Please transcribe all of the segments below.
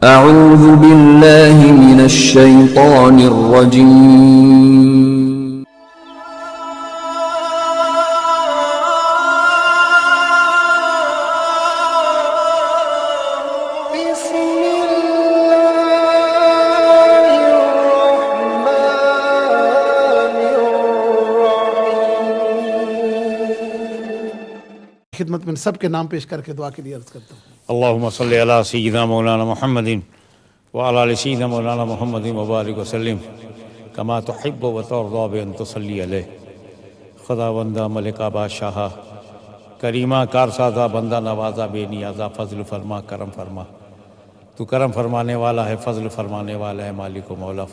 اعوذ باللہ من الشیطان الرجیم خدمت میں سب کے نام پیش کر کے دعا کے لیے عرض کرتا ہوں۔ اللہم صلی علی سیدنا مولانا محمد وعلی آل سیدنا مولانا محمد مبارک وسلم کما تحب و ترضی بان تصلی علیہ۔ خدا بندہ ملکہ بادشاہ کریمہ کارسازہ بندہ نوازہ بے نیازہ فضل فرما کرم فرما، تو کرم فرمانے والا ہے، فضل فرمانے والا ہے، مالک و مولا۔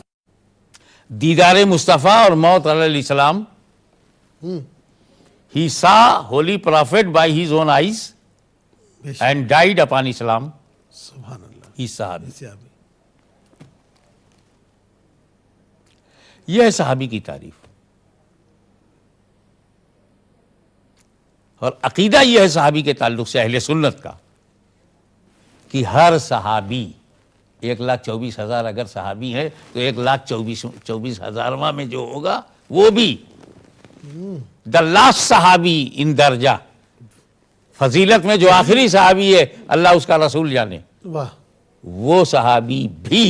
دیدار مصطفیٰ اور موت علیہ السلام، He saw holy prophet by his own eyes and died upon Islam. سبحان اللہ۔ He صحابی۔ یہ ہے صحابی کی تعریف، اور عقیدہ یہ ہے صحابی کے تعلق سے اہل سنت کا کہ ہر صحابی 1,24,000 اگر صحابی ہے تو 1,24,000 میں جو ہوگا وہ بھی the last صحابی ان درجہ فضیلت میں جو آخری صحابی ہے، اللہ اس کا رسول جانے، واہ، وہ صحابی بھی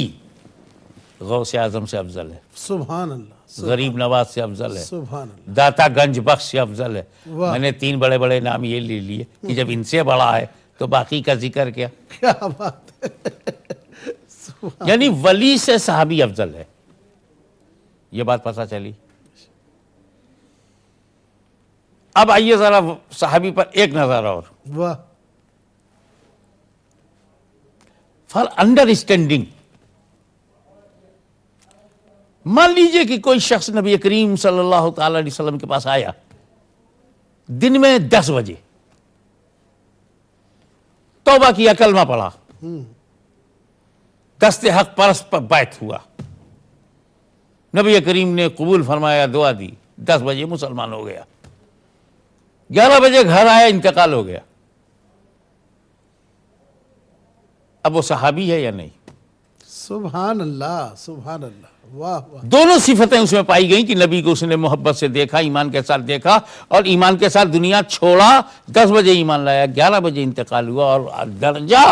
غوث اعظم سے افضل ہے، سبحان اللہ، غریب نواز سے افضل ہے، سبحان اللہ، داتا گنج بخش سے افضل ہے۔ واہ۔ میں نے 3 بڑے بڑے نام یہ لے لیے کہ جب ان سے بڑا ہے تو باقی کا ذکر کیا؟ کیا بات ہے۔ یعنی ولی سے صحابی افضل ہے، یہ بات پتہ چلی۔ اب آئیے ذرا صحابی پر ایک نظر اور، واہ، فار انڈرسٹینڈنگ۔ مان لیجئے کہ کوئی شخص نبی کریم صلی اللہ تعالی علیہ وسلم کے پاس آیا دن میں 10 بجے، توبہ کیا، کلمہ پڑھا، دست حق پرست پر بیعت ہوا، نبی کریم نے قبول فرمایا، دعا دی، 10 بجے مسلمان ہو گیا، 11 بجے گھر آیا، انتقال ہو گیا۔ اب وہ صحابی ہے یا نہیں؟ سبحان اللہ، سبحان اللہ، واہ واہ، دونوں صفتیں اس میں پائی گئیں کہ نبی کو اس نے محبت سے دیکھا، ایمان کے ساتھ دیکھا، اور ایمان کے ساتھ دنیا چھوڑا، 10 بجے ایمان لایا، 11 بجے انتقال ہوا، اور درجہ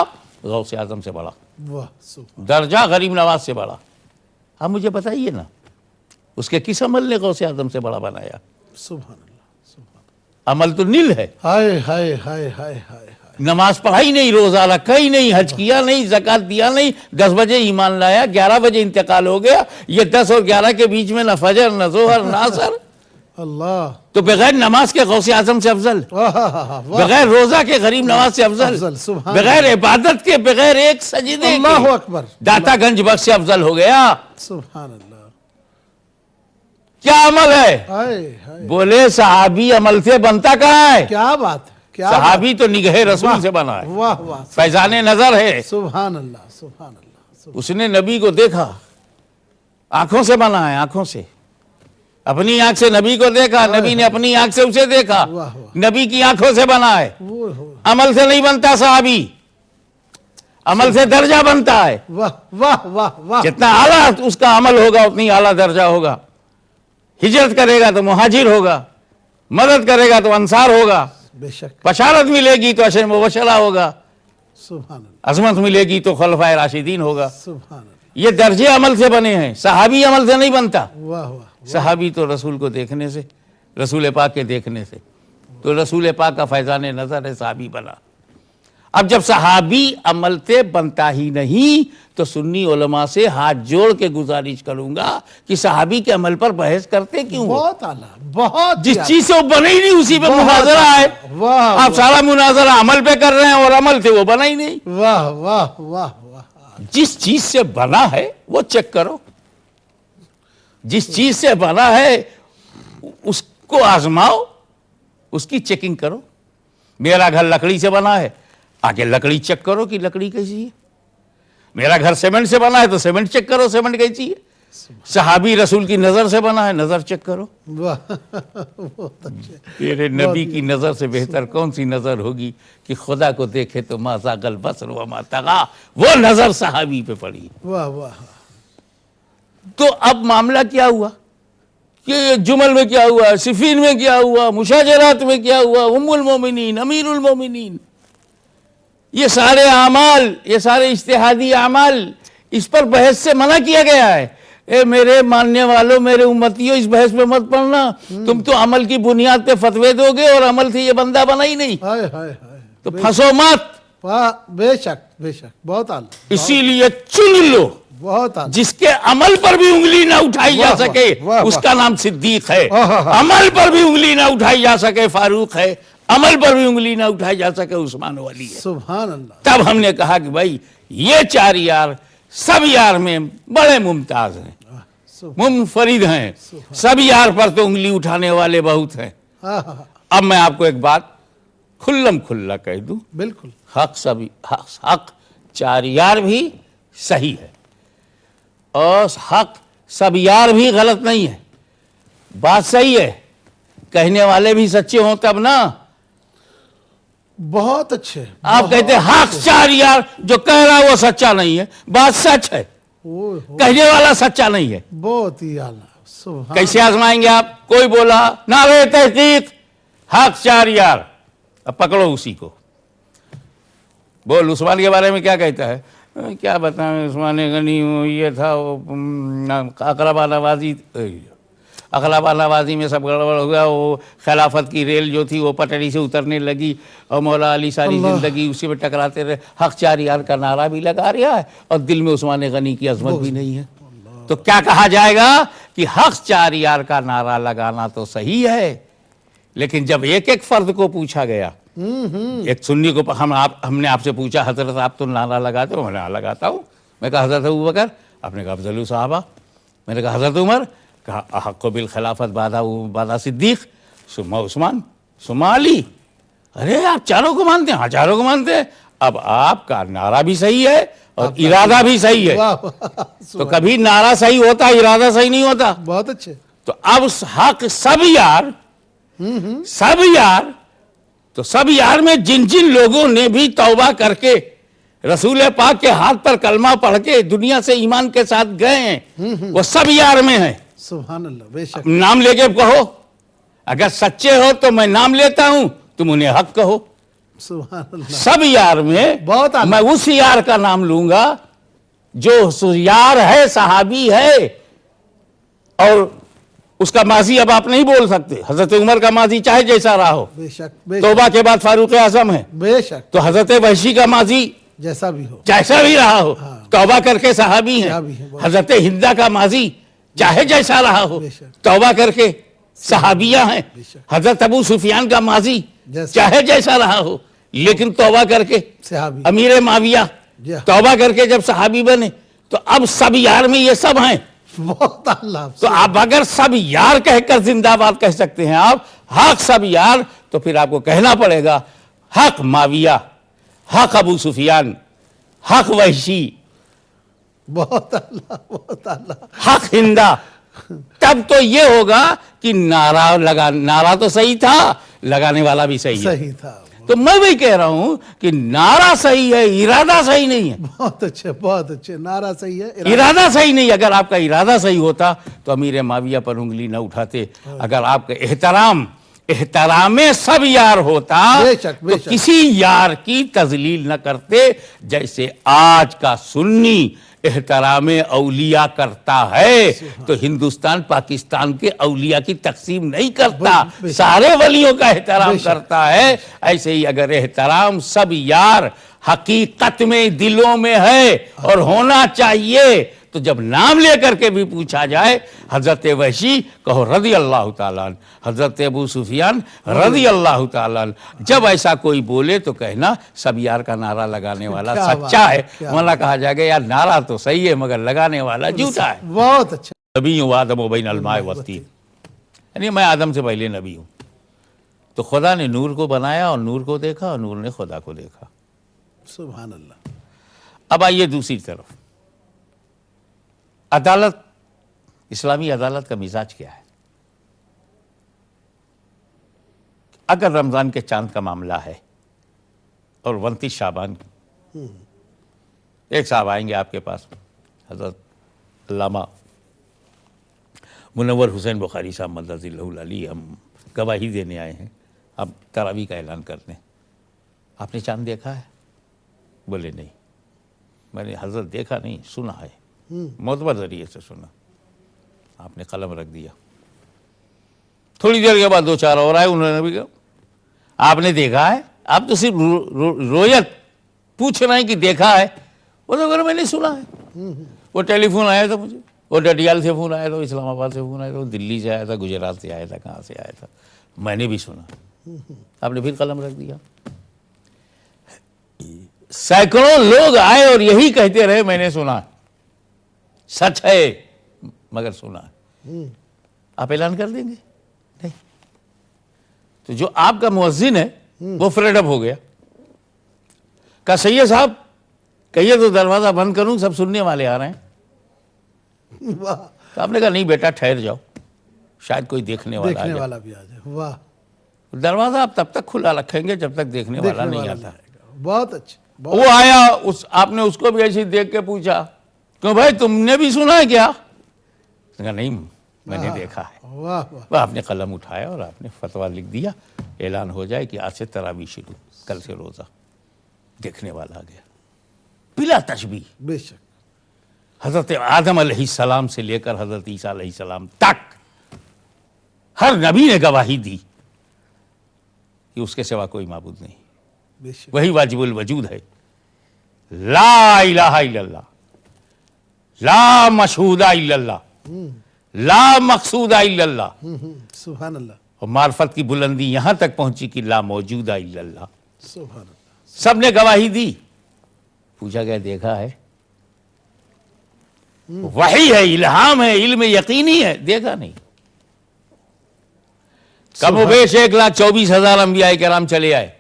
غوث اعظم سے بڑا، واہ، سبحان، درجہ غریب نواز سے بڑا۔ اب مجھے بتائیے نا، اس کے کس عمل نے غوث اعظم سے بڑا بنایا؟ سبحان اللہ، عمل تو نیل ہے، ہائے ہائے ہائے ہائے ہائے، نماز پڑھائی نہیں، روزہ رکھا ہی نہیں، حج کیا نہیں، زکوٰۃ دیا نہیں، 10 بجے ایمان لایا، 11 بجے انتقال ہو گیا۔ یہ 10 اور 11 کے بیچ میں نہ فجر، نہ ظہر، نہ عصر، اللہ، تو بغیر نماز کے غوث اعظم سے افضل، واہ، بغیر روزہ کے غریب نواز سے افضل، افضل، سبحان بغیر عبادت کے، بغیر ایک سجدے اللہ کے اکبر، داتا گنج بخش سے افضل ہو گیا۔ سبحان اللہ، کیا عمل ہے؟ ہائے ہائے، بولے صحابی عمل سے بنتا کہاں ہے؟ کیا بات ہے، کیا صحابی تو نگہ رسول سے بنا ہے، واہ واہ، فیضان نظر ہے۔ سبحان اللہ، سبحان اللہ، اس نے نبی کو دیکھا، آنکھوں سے بنا ہے، آنکھوں سے، اپنی آنکھ سے نبی کو دیکھا، نبی نے اپنی آنکھ سے اسے دیکھا، واہ واہ، نبی کی آنکھوں سے بنا ہے۔ اوہ، عمل سے نہیں بنتا صحابی، عمل سے درجہ بنتا ہے۔ واہ واہ واہ واہ، جتنا اعلیٰ اس کا عمل ہوگا اتنی اعلیٰ درجہ ہوگا۔ ہجرت کرے گا تو مہاجر ہوگا، مدد کرے گا تو انصار ہوگا، بے شک، بشارت ملے گی تو عشر مبشرہ ہوگا، سبحان اللہ، عظمت ملے گی تو خلفائے راشدین ہوگا۔ سبحان اللہ، یہ درجے عمل سے بنے ہیں، صحابی عمل سے نہیں بنتا۔ واہ واہ، صحابی تو رسول کو دیکھنے سے، رسول پاک کے دیکھنے سے، تو رسول پاک کا فیضان نظر ہے، صحابی بنا۔ اب جب صحابی عمل سے بنتا ہی نہیں تو سنی علماء سے ہاتھ جوڑ کے گزارش کروں گا کہ صحابی کے عمل پر بحث کرتے کیوں؟ بہت اعلیٰ، بہت جس چیز سے وہ بنے ہی نہیں اسی پہ مناظرہ ہے. واہ آپ سارا مناظرہ عمل پہ کر رہے ہیں اور عمل سے وہ بنا ہی نہیں. واہ واہ واہ واہ. جس چیز سے بنا ہے وہ چیک کرو. جس چیز سے بنا ہے اس کو آزماؤ، اس کی چیکنگ کرو. میرا گھر لکڑی سے بنا ہے، آگے لکڑی چیک کرو کہ لکڑی کیسی ہے. میرا گھر سیمنٹ سے بنا ہے تو سیمنٹ چیک کرو سیمنٹ کیسی ہے. صحابی رسول کی نظر سے بنا ہے، نظر چیک کرو. واہ بہت اچھے. تیرے نبی کی نظر سے بہتر کون سی نظر ہوگی کہ خدا کو دیکھے تو ما زاغ البصر وما طغی، وہ نظر صحابی پہ پڑی. واہ واہ. تو اب معاملہ کیا ہوا کہ جمل میں کیا ہوا، صفین میں کیا ہوا، مشاجرات میں کیا ہوا، ام المومنین، امیر المومنین، یہ سارے اعمال، یہ سارے اجتہادی اعمال، اس پر بحث سے منع کیا گیا ہے. اے میرے ماننے والوں، میرے امتیوں، اس بحث پہ مت پڑنا. تم تو عمل کی بنیاد پہ فتوے دو گے اور عمل سے یہ بندہ بنا ہی نہیں، ہائے ہائے ہائے. تو پھنسو مت. واہ، بے شک بے شک. بہت اعلیٰ، اسی لیے چن لو بہت اعلیٰ. جس کے عمل پر بھی انگلی نہ اٹھائی جا واہ واہ، سکے واہ اس واہ. کا نام صدیق ہے. آہا. عمل پر بھی انگلی نہ اٹھائی جا سکے فاروق ہے. عمل پر بھی انگلی نہ اٹھائی جا سکے عثمان ولی ہے. سبحان اللہ. تب ہم نے کہا کہ بھائی یہ چار یار سب یار میں بڑے ممتاز ہیں، منفرد ہیں. سب یار پر تو انگلی اٹھانے والے بہت ہیں. اب میں آپ کو ایک بات کھلم کھلا کہہ دوں، بالکل. حق چار یار بھی صحیح ہے اور حق سب یار بھی غلط نہیں ہے. بات صحیح ہے، کہنے والے بھی سچے ہوں تب نا. بہت اچھے. آپ کہتے ہیں حق چار یار، جو کہہ رہا ہے وہ سچا نہیں ہے. بات سچ ہے، کہنے والا سچا نہیں ہے. بہت ہی اعلیٰ. سبحان. کیسے آزمائیں گے آپ؟ کوئی بولا نعرہ تحقیق حق چار یار، اب پکڑو اسی کو. بول عثمان کے بارے میں کیا کہتا ہے؟ کیا بتائیں، عثمان غنی یہ تھا، اقربا نوازی میں سب گڑبڑ ہو گیا. وہ خلافت کی ریل جو تھی وہ پٹڑی سے اترنے لگی اور مولا علی ساری زندگی اسی میں ٹکراتے رہے. حق چار یار کا نعرہ بھی لگا رہا ہے اور دل میں عثمان غنی کی عظمت بھی نہیں ہے. تو کیا کہا جائے گا کہ حق چار یار کا نعرہ لگانا تو صحیح ہے، لیکن جب ایک ایک فرد کو پوچھا گیا، ایک سنی کو ہم نے آپ سے پوچھا حضرت آپ تو نعرہ لگاتے ہو؟ میں نے لگاتا ہوں. میں کہا حضرت ابوبکر؟ آپ نے کہا افضل صحابہ. میں نے کہا حضرت عمر؟ کہا احق بالخلافت بعد صدیق ثم عثمان ثم علی. ارے آپ چاروں کو مانتے ہیں؟ ہاں چاروں کو مانتے ہیں. اب آپ کا نعرہ بھی صحیح ہے اور ارادہ بھی صحیح ہے. تو کبھی نعرہ صحیح ہوتا، ارادہ صحیح نہیں ہوتا. بہت اچھے. تو اب حق سب یار، سب یار، تو سب یار میں جن جن لوگوں نے بھی توبہ کر کے رسول پاک کے ہاتھ پر کلمہ پڑھ کے دنیا سے ایمان کے ساتھ گئے ہیں، وہ سب یار میں ہیں. سبحان اللہ. بے شک. نام لے کے کہو، اگر سچے ہو تو میں نام لیتا ہوں، تم انہیں حق کہو. سبحان اللہ. سب یار میں بہت اعلیٰ. میں اس یار کا نام لوں گا جو یار ہے، صحابی ہے، اور اس کا ماضی اب آپ نہیں بول سکتے. حضرت عمر کا ماضی چاہے جیسا رہا ہو، بے شک. بے شک. توبہ کے بعد فاروق اعظم ہے. بے شک. تو حضرت وحشی کا ماضی جیسا بھی ہو. جیسا بھی رہا ہو، توبہ کر کے صحابی ہیں. صحابی ہیں. حضرت ہندہ کا ماضی چاہے جیسا رہا ہو، بے شک. توبہ کر کے صحابیہ ہیں. بے شک. حضرت ابو سفیان کا ماضی جیسا. چاہے جیسا رہا ہو، لیکن توبہ کر کے صحابی. امیر معاویہ جی. توبہ کر کے جب صحابی بنے. تو اب سب یار میں یہ سب ہیں. بہت اعلیٰ. تو آپ اگر سب یار کہہ کر زندہ باد کہہ سکتے ہیں آپ حق سب یار، تو پھر آپ کو کہنا پڑے گا حق معاویہ، حق ابو سفیان، حق وحشی، بہت اعلیٰ. بہت اعلیٰ. حق ہندہ. تب تو یہ ہوگا کہ نعرہ تو صحیح تھا، لگانے والا بھی صحیح ہے. صحیح تھا. تو میں وہی کہہ رہا ہوں کہ نعرہ صحیح ہے، ارادہ صحیح نہیں ہے. بہت اچھے. بہت اچھے. نعرہ صحیح ہے، ارادہ صحیح نہیں. اگر آپ کا ارادہ صحیح ہوتا تو امیر معاویہ پر انگلی نہ اٹھاتے. اگر آپ کا احترام احترام سب یار ہوتا بے شک، بے تو شک۔ کسی یار کی تذلیل نہ کرتے، جیسے آج کا سنی احترام اولیاء کرتا ہے تو ہندوستان پاکستان کے اولیاء کی تقسیم نہیں کرتا، بے شک۔ سارے ولیوں کا احترام بے شک۔ کرتا ہے۔ ایسے ہی اگر احترام سب یار حقیقت میں دلوں میں ہے اور ہونا چاہیے تو جب نام لے کر کے بھی پوچھا جائے حضرت وحشی کہو رضی اللہ تعالیٰ عنہ، حضرت ابو سفیان رضی اللہ تعالیٰ عنہ، جب ایسا کوئی بولے تو کہنا سب یار کا نعرہ لگانے والا کیا بات سچا ہے، ہے، کیا ورنہ کہا جائے گا یار نعرہ تو صحیح ہے مگر لگانے والا جھوٹا ہے۔ بہت اچھا۔ نبی ہوں آدم و بین الماء والطین، یعنی میں آدم سے پہلے نبی ہوں۔ تو خدا نے نور کو بنایا اور نور کو دیکھا اور نور نے خدا کو دیکھا۔ سبحان اللہ۔ اب آئیے دوسری طرف، عدالت، اسلامی عدالت کا مزاج کیا ہے؟ اگر رمضان کے چاند کا معاملہ ہے اور 29 شعبان ایک صاحب آئیں گے آپ کے پاس، حضرت علامہ منور حسین بخاری صاحب مدد اللہ العلی، ہم گواہی دینے آئے ہیں، اب تراویح کا اعلان کرتے ہیں، آپ نے چاند دیکھا ہے؟ بولے نہیں، میں نے حضرت دیکھا نہیں، سنا ہے، معتبر ذریعے سے سنا۔ آپ نے قلم رکھ دیا، تھوڑی دیر کے بعد دو چار اور آئے، انہوں نے بھی کہا آپ نے دیکھا ہے؟ آپ تو صرف رویت پوچھ رہے ہیں کہ دیکھا ہے، وہ تو میں نے سنا ہے۔ وہ ٹیلی فون آیا تھا مجھے، وہ ڈڈیال سے فون آیا تھا، اسلام آباد سے فون آیا تھا، وہ دلی سے آیا تھا، گجرات سے آیا تھا، کہاں سے آیا تھا، میں نے بھی سنا۔ آپ نے پھر قلم رکھ دیا۔ سینکڑوں لوگ آئے اور یہی کہتے رہے میں نے سنا، سچ ہے مگر سنا ہے۔ آپ اعلان کر دیں گے؟ نہیں۔ تو جو آپ کا مؤذن ہے وہ فریڈ اپ ہو گیا، کہا سید صاحب کہیے تو دروازہ بند کروں، سب سننے والے آ رہے ہیں۔ واہ، تو آپ نے کہا نہیں بیٹا ٹھہر جاؤ، شاید کوئی دیکھنے والا آ دیکھنے جائے۔ والا بھی آ جائے۔ واہ، دروازہ آپ تب تک کھلا رکھیں گے جب تک دیکھنے والا دیکھنے نہیں والا آتا۔ آئے گا۔ بہت اچھا، بہت وہ آیا، آپ نے اس کو بھی ایسے دیکھ کے پوچھا کیوں بھائی تم نے بھی سنا ہے کیا؟ اس نے کہا نہیں میں نے دیکھا ہے۔ واہ واہ، وہ آپ نے قلم اٹھایا اور آپ نے فتویٰ لکھ دیا، اعلان ہو جائے کہ آج سے تراویح شروع، کل سے روزہ۔ دیکھنے والا آ گیا بلا تشبیہ، بے شک۔ حضرت آدم علیہ السلام سے لے کر حضرت عیسیٰ علیہ السلام تک ہر نبی نے گواہی دی کہ اس کے سوا کوئی معبود نہیں، بے شک۔ وہی واجب الوجود ہے، لا الہ الا اللہ، لا مشہود الا اللہ، لا مقصود الا اللہ، سبحان اللہ، اور معرفت کی بلندی یہاں تک پہنچی کہ لا موجود الا اللہ۔ سبحان اللہ۔ سب نے گواہی دی، پوچھا گیا دیکھا ہے؟ وحی ہے، الہام ہے، علم یقینی ہے، دیکھا نہیں۔ کم و بیش 1,24,000 انبیاء کرام چلے آئے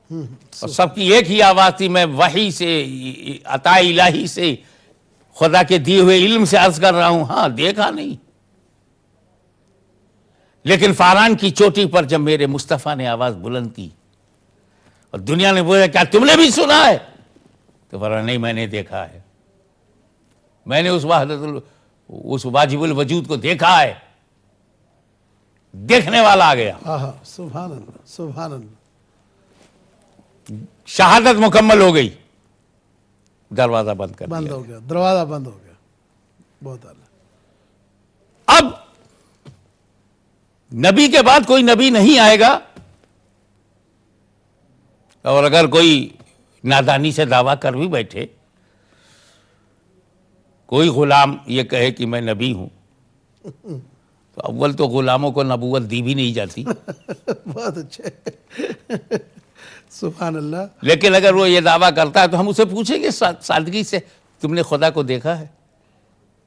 اور سب کی ایک ہی آواز تھی، میں وحی سے، عطا الہی سے، خدا کے دیے ہوئے علم سے عرض کر رہا ہوں، ہاں دیکھا نہیں۔ لیکن فاران کی چوٹی پر جب میرے مصطفیٰ نے آواز بلند کی اور دنیا نے بولا کیا تم نے بھی سنا ہے؟ تو فرمایا نہیں میں نے دیکھا ہے، میں نے اس واجب الوجود کو دیکھا ہے۔ دیکھنے والا آ گیا، ہاں، سبحان اللہ، سبحان اللہ۔ شہادت مکمل ہو گئی، دروازہ بند کر بند دیا۔ ہو گیا، دروازہ بند ہو گیا۔ بہت اعلیٰ۔ اب نبی کے بعد کوئی نبی نہیں آئے گا، اور اگر کوئی نادانی سے دعویٰ کر بھی بیٹھے، کوئی غلام یہ کہے کہ میں نبی ہوں، تو اول تو غلاموں کو نبوت دی بھی نہیں جاتی، بہت اچھے، سبحان اللہ۔ لیکن اگر وہ یہ دعویٰ کرتا ہے تو ہم اسے پوچھیں گے سادگی سے تم نے خدا کو دیکھا ہے؟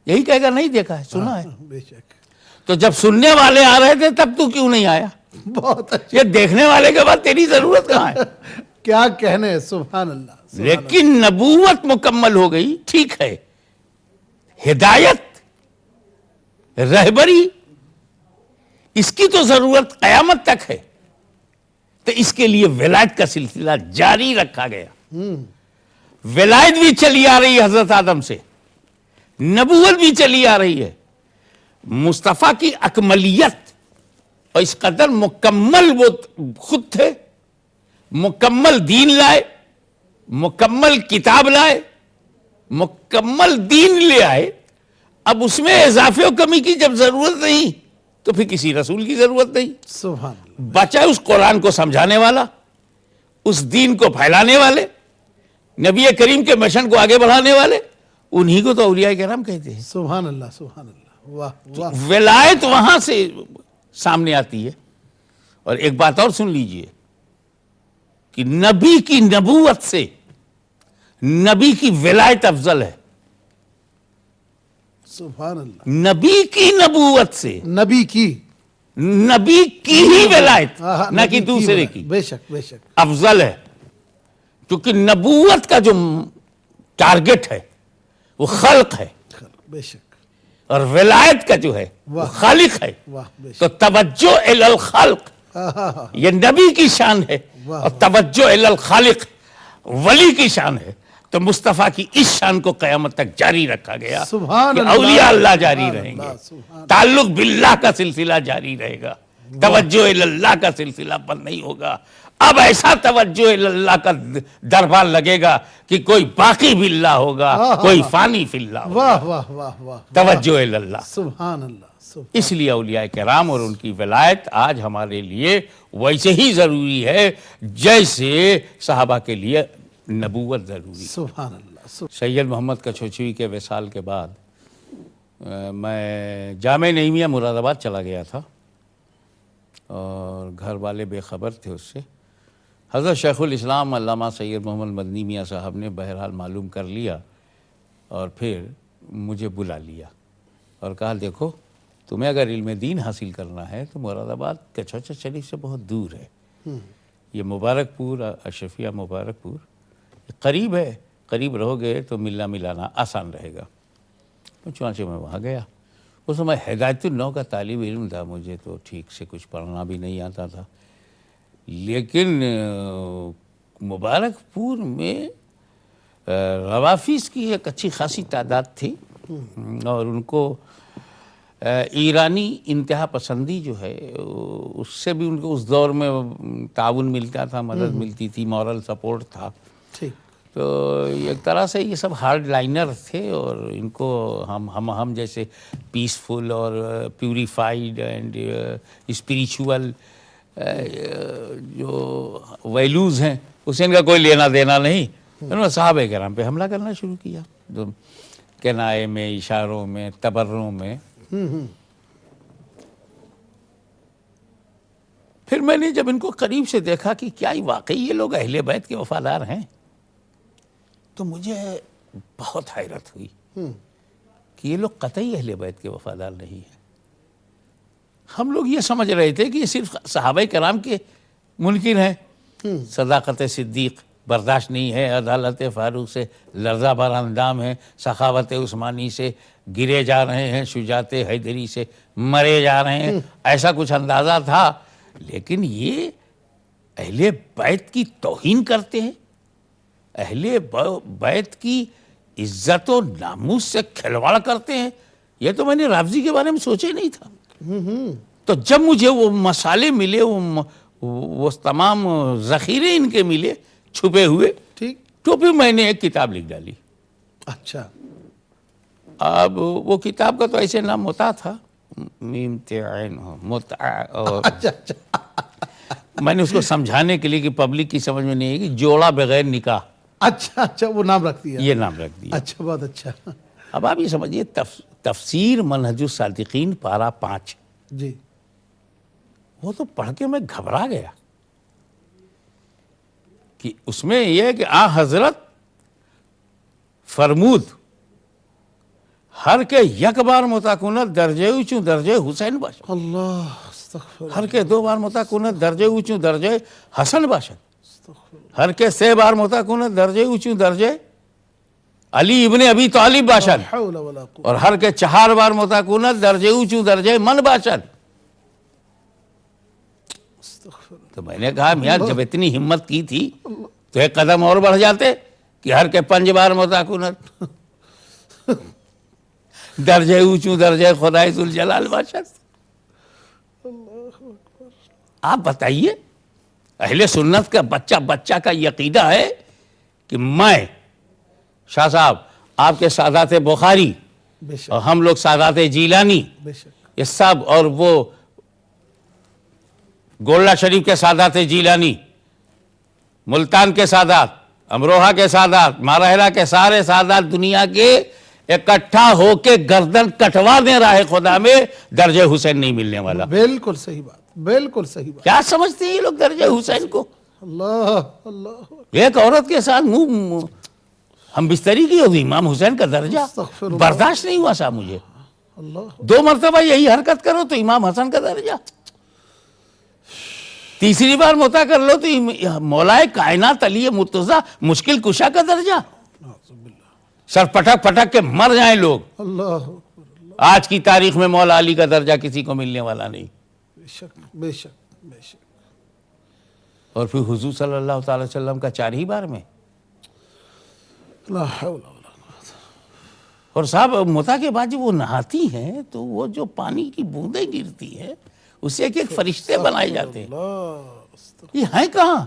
یہی کہے گا نہیں دیکھا ہے، سنا ہے۔ بے شک، تو جب سننے والے آ رہے تھے تب تو کیوں نہیں آیا؟ بہت اچھا، یہ دیکھنے والے کے بعد تیری ضرورت کہاں ہے؟ کیا کہنے، سبحان اللہ، سبحان لیکن نبوت مکمل ہو گئی، ٹھیک ہے، ہدایت، رہبری، اس کی تو ضرورت قیامت تک ہے، تو اس کے لیے ولایت کا سلسلہ جاری رکھا گیا۔ ولایت بھی چلی آ رہی ہے حضرت آدم سے، نبوت بھی چلی آ رہی ہے، مصطفیٰ کی اکملیت اور اس قدر مکمل وہ خود تھے، مکمل دین لائے، مکمل کتاب لائے، مکمل دین لے آئے. اب اس میں اضافے و کمی کی جب ضرورت نہیں تو پھر کسی رسول کی ضرورت نہیں. سبحان اللہ. بچہ اس قرآن کو سمجھانے والا، اس دین کو پھیلانے والے، نبی کریم کے مشن کو آگے بڑھانے والے، انہی کو تو اولیاء کرام کہتے ہیں. سبحان اللہ سبحان اللہ. واہ واہ. ولایت وہاں سے سامنے آتی ہے. اور ایک بات اور سن لیجئے کہ نبی کی نبوت سے نبی کی ولایت افضل ہے. سبحان اللہ. نبی کی نبوت سے نبی کی ہی ولایت، ہاں، نہ کہ نبی دوسرے ولایت. کی، بے شک بے شک. افضل ہے. کیونکہ نبوت کا جو ٹارگٹ ہے وہ خلق ہے، بے شک. اور ولایت کا جو ہے وہ واہ. خالق ہے. واہ بے شک. تو توجہ الی الخلق ہاں. یہ نبی کی شان ہے، واہ اور توجہ الی الخالق ولی کی شان ہے. تو مصطفیٰ کی اس شان کو قیامت تک جاری رکھا گیا سبحان کہ اللہ. اولیاء اللہ جاری سبحان رہیں گے، اللہ، سبحان تعلق باللہ کا سلسلہ جاری رہے گا، توجہ الی اللہ کا سلسلہ بند نہیں ہوگا. اب ایسا توجہ الی اللہ کا دربار لگے گا کہ کوئی باقی باللہ ہوگا، کوئی فانی فی اللہ ہوگا. واہ واہ واہ واہ. توجہ الی اللہ. سبحان اللہ. اس لیے اولیاء کرام اور ان کی ولایت آج ہمارے لیے ویسے ہی ضروری ہے جیسے صحابہ کے لیے نبوت ضروری. سبحان اللہ. سید محمد کچھوچوی کے وصال کے بعد میں جامع نعیمیہ مراد آباد چلا گیا تھا، اور گھر والے بے خبر تھے اس سے. حضرت شیخ الاسلام علامہ سید محمد مدنی میاں صاحب نے بہرحال معلوم کر لیا اور پھر مجھے بلا لیا اور کہا دیکھو تمہیں اگر علم دین حاصل کرنا ہے تو مراد آباد کچھوچا شریف سے بہت دور ہے. یہ مبارک پور، اشرفیہ مبارک پور قریب ہے، قریب رہو گے تو ملنا ملانا آسان رہے گا. چنانچہ میں وہاں گیا. اس میں ہدایت النو کا طالب علم تھا، مجھے تو ٹھیک سے کچھ پڑھنا بھی نہیں آتا تھا، لیکن مبارک پور میں روافیز کی ایک اچھی خاصی تعداد تھی، اور ان کو ایرانی انتہا پسندی جو ہے اس سے بھی ان کو اس دور میں تعاون ملتا تھا، مدد ملتی تھی، مورل سپورٹ تھا. ٹھیک. تو ایک طرح سے یہ سب ہارڈ لائنر تھے، اور ان کو ہم جیسے پیسفل اور پیوریفائیڈ اینڈ اسپریچول جو ویلیوز ہیں اس سے ان کا کوئی لینا دینا نہیں. انہوں نے صحابہ کرام پہ حملہ کرنا شروع کیا، کنائے میں، اشاروں میں، تبروں میں. پھر میں نے جب ان کو قریب سے دیکھا کہ کیا واقعی یہ لوگ اہل بیت کے وفادار ہیں، تو مجھے بہت حیرت ہوئی کہ یہ لوگ قطعی اہل بیت کے وفادار نہیں ہیں. ہم لوگ یہ سمجھ رہے تھے کہ یہ صرف صحابہ کرام کے منکر ہیں. صداقت صدیق برداشت نہیں ہے، عدالت فاروق سے لرزہ بھر اندام ہے، سخاوت عثمانی سے گرے جا رہے ہیں، شجاعت حیدری سے مرے جا رہے ہیں، ایسا کچھ اندازہ تھا. لیکن یہ اہل بیت کی توہین کرتے ہیں، اہل بیت کی عزت و ناموس سے کھلواڑ کرتے ہیں. یہ تو میں نے رافضی کے بارے میں سوچے نہیں تھا. تو جب مجھے وہ مسالے ملے، وہ تمام ذخیرے ان کے ملے چھپے ہوئے، ٹھیک. تو پھر میں نے ایک کتاب لکھ ڈالی. اچھا. اب وہ کتاب کا تو ایسے نام متع تھا، میم تے عین متع. اچھا اچھا. میں نے اس کو سمجھانے کے لیے کہ پبلک کی سمجھ میں نہیں ہے کہ جوڑا بغیر نکاح، اچھا اچھا وہ نام رکھ دیا. یہ نام رکھ دیا. اچھا بہت اچھا. اب آپ یہ سمجھیے تفسیر منہج الصادقین پارہ 5، جی. وہ تو پڑھ کے میں گھبرا گیا کہ اس میں یہ ہے کہ آن حضرت فرمود ہر کے یک بار متاکنت درجے اوچوں درجے حسین باشد، اللہ استغفر. ہر کے 2 بار متاکنت درجے اوچوں درجے حسن باشد، استغفر. ہر کے 3 بار متاکنت درجے اوچوں درجے علی ابن ابی طالب باشد، لا حول ولا قوة. اور ہر کے 4 بار متاکنت درجے اوچوں درجے من باشد. استغفر. تو میں نے کہا میاں جب اتنی ہمت کی تھی تو ایک قدم اور بڑھ جاتے کہ ہر کے 5 بار متاکنت درجے اوچوں درجے خدائے ذوالجلال باشد. اللہ اکبر. آپ بتائیے، اہل سنت کا بچہ بچہ کا یہ عقیدہ ہے کہ میں شاہ صاحب آپ کے سادات بخاری بے شک اور ہم لوگ سادات جیلانی بے شک یہ سب، اور وہ گولڑا شریف کے سادات جیلانی، ملتان کے سادات، امروہہ کے سادات، ماراہرا کے سارے سادات دنیا کے اکٹھا ہو کے گردن کٹوا دیں راہ خدا میں، درجہ حسین نہیں ملنے والا۔ بالکل صحیح بات، بالکل صحیح بات۔ کیا سمجھتے ہیں یہ لوگ درجہ حسین کو؟ اللہ اللہ ایک عورت کے ساتھ منہ ہم بستری کی ہوگی، امام حسین کا درجہ استغفر اللہ۔ برداشت نہیں ہوا صاحب مجھے۔ اللہ 2 مرتبہ یہی حرکت کرو تو امام حسن کا درجہ، تیسری بار متا کر لو تو مولائے کائنات علی مرتضیٰ مشکل کشا کا درجہ۔ سر پٹک پٹک کے مر جائیں لوگ، اللہ آج کی تاریخ میں مولا علی کا درجہ کسی کو ملنے والا نہیں۔ بے شک بے شک بے شک۔ اور پھر حضور صلی اللہ تعالی وسلم کا 4 ہی بار میں، لا حول ولا قوة۔ اور صاحب متا کے بعد جب وہ نہاتی ہیں تو وہ جو پانی کی بوندیں گرتی ہیں اس سے ایک فرشتے بنائے جاتے ہیں۔ اللہ یہ ہیں کہاں؟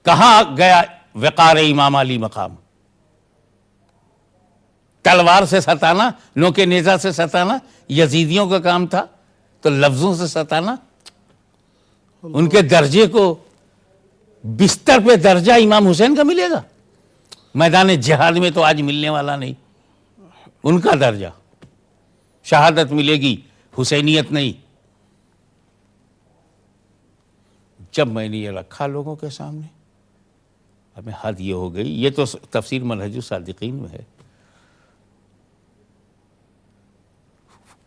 کہاں گیا وقار امام علی مقام؟ تلوار سے ستانا، نوک نیزہ سے ستانا یزیدیوں کا کام تھا، تو لفظوں سے ستانا؟ ان کے درجے کو بستر پہ درجہ امام حسین کا ملے گا، میدان جہاد میں تو آج ملنے والا نہیں۔ ان کا درجہ شہادت ملے گی، حسینیت نہیں۔ جب میں نے یہ رکھا لوگوں کے سامنے، ہمیں حد یہ ہو گئی، یہ تو تفسیر منہج الصادقین میں ہے،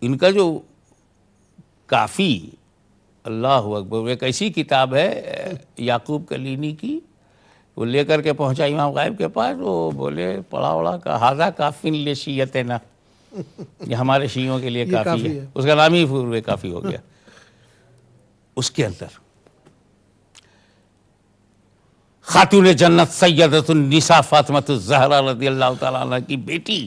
ان کا جو کافی، اللہ اکبر، ایک ایسی کتاب ہے یعقوب کلینی کی، وہ لے کر کے پہنچا امام غائب کے پاس، وہ بولے پڑھا وڑا کا ہاذا کافٍ لشیعتنا، یہ ہمارے شیعوں کے لیے کافی ہے۔ اس کا نام ہی پورے کافی ہو گیا۔ اس کے اندر خاتون جنت سیدۃ النساء فاطمہ الزہرا رضی اللہ تعالیٰ عنہ کی بیٹی،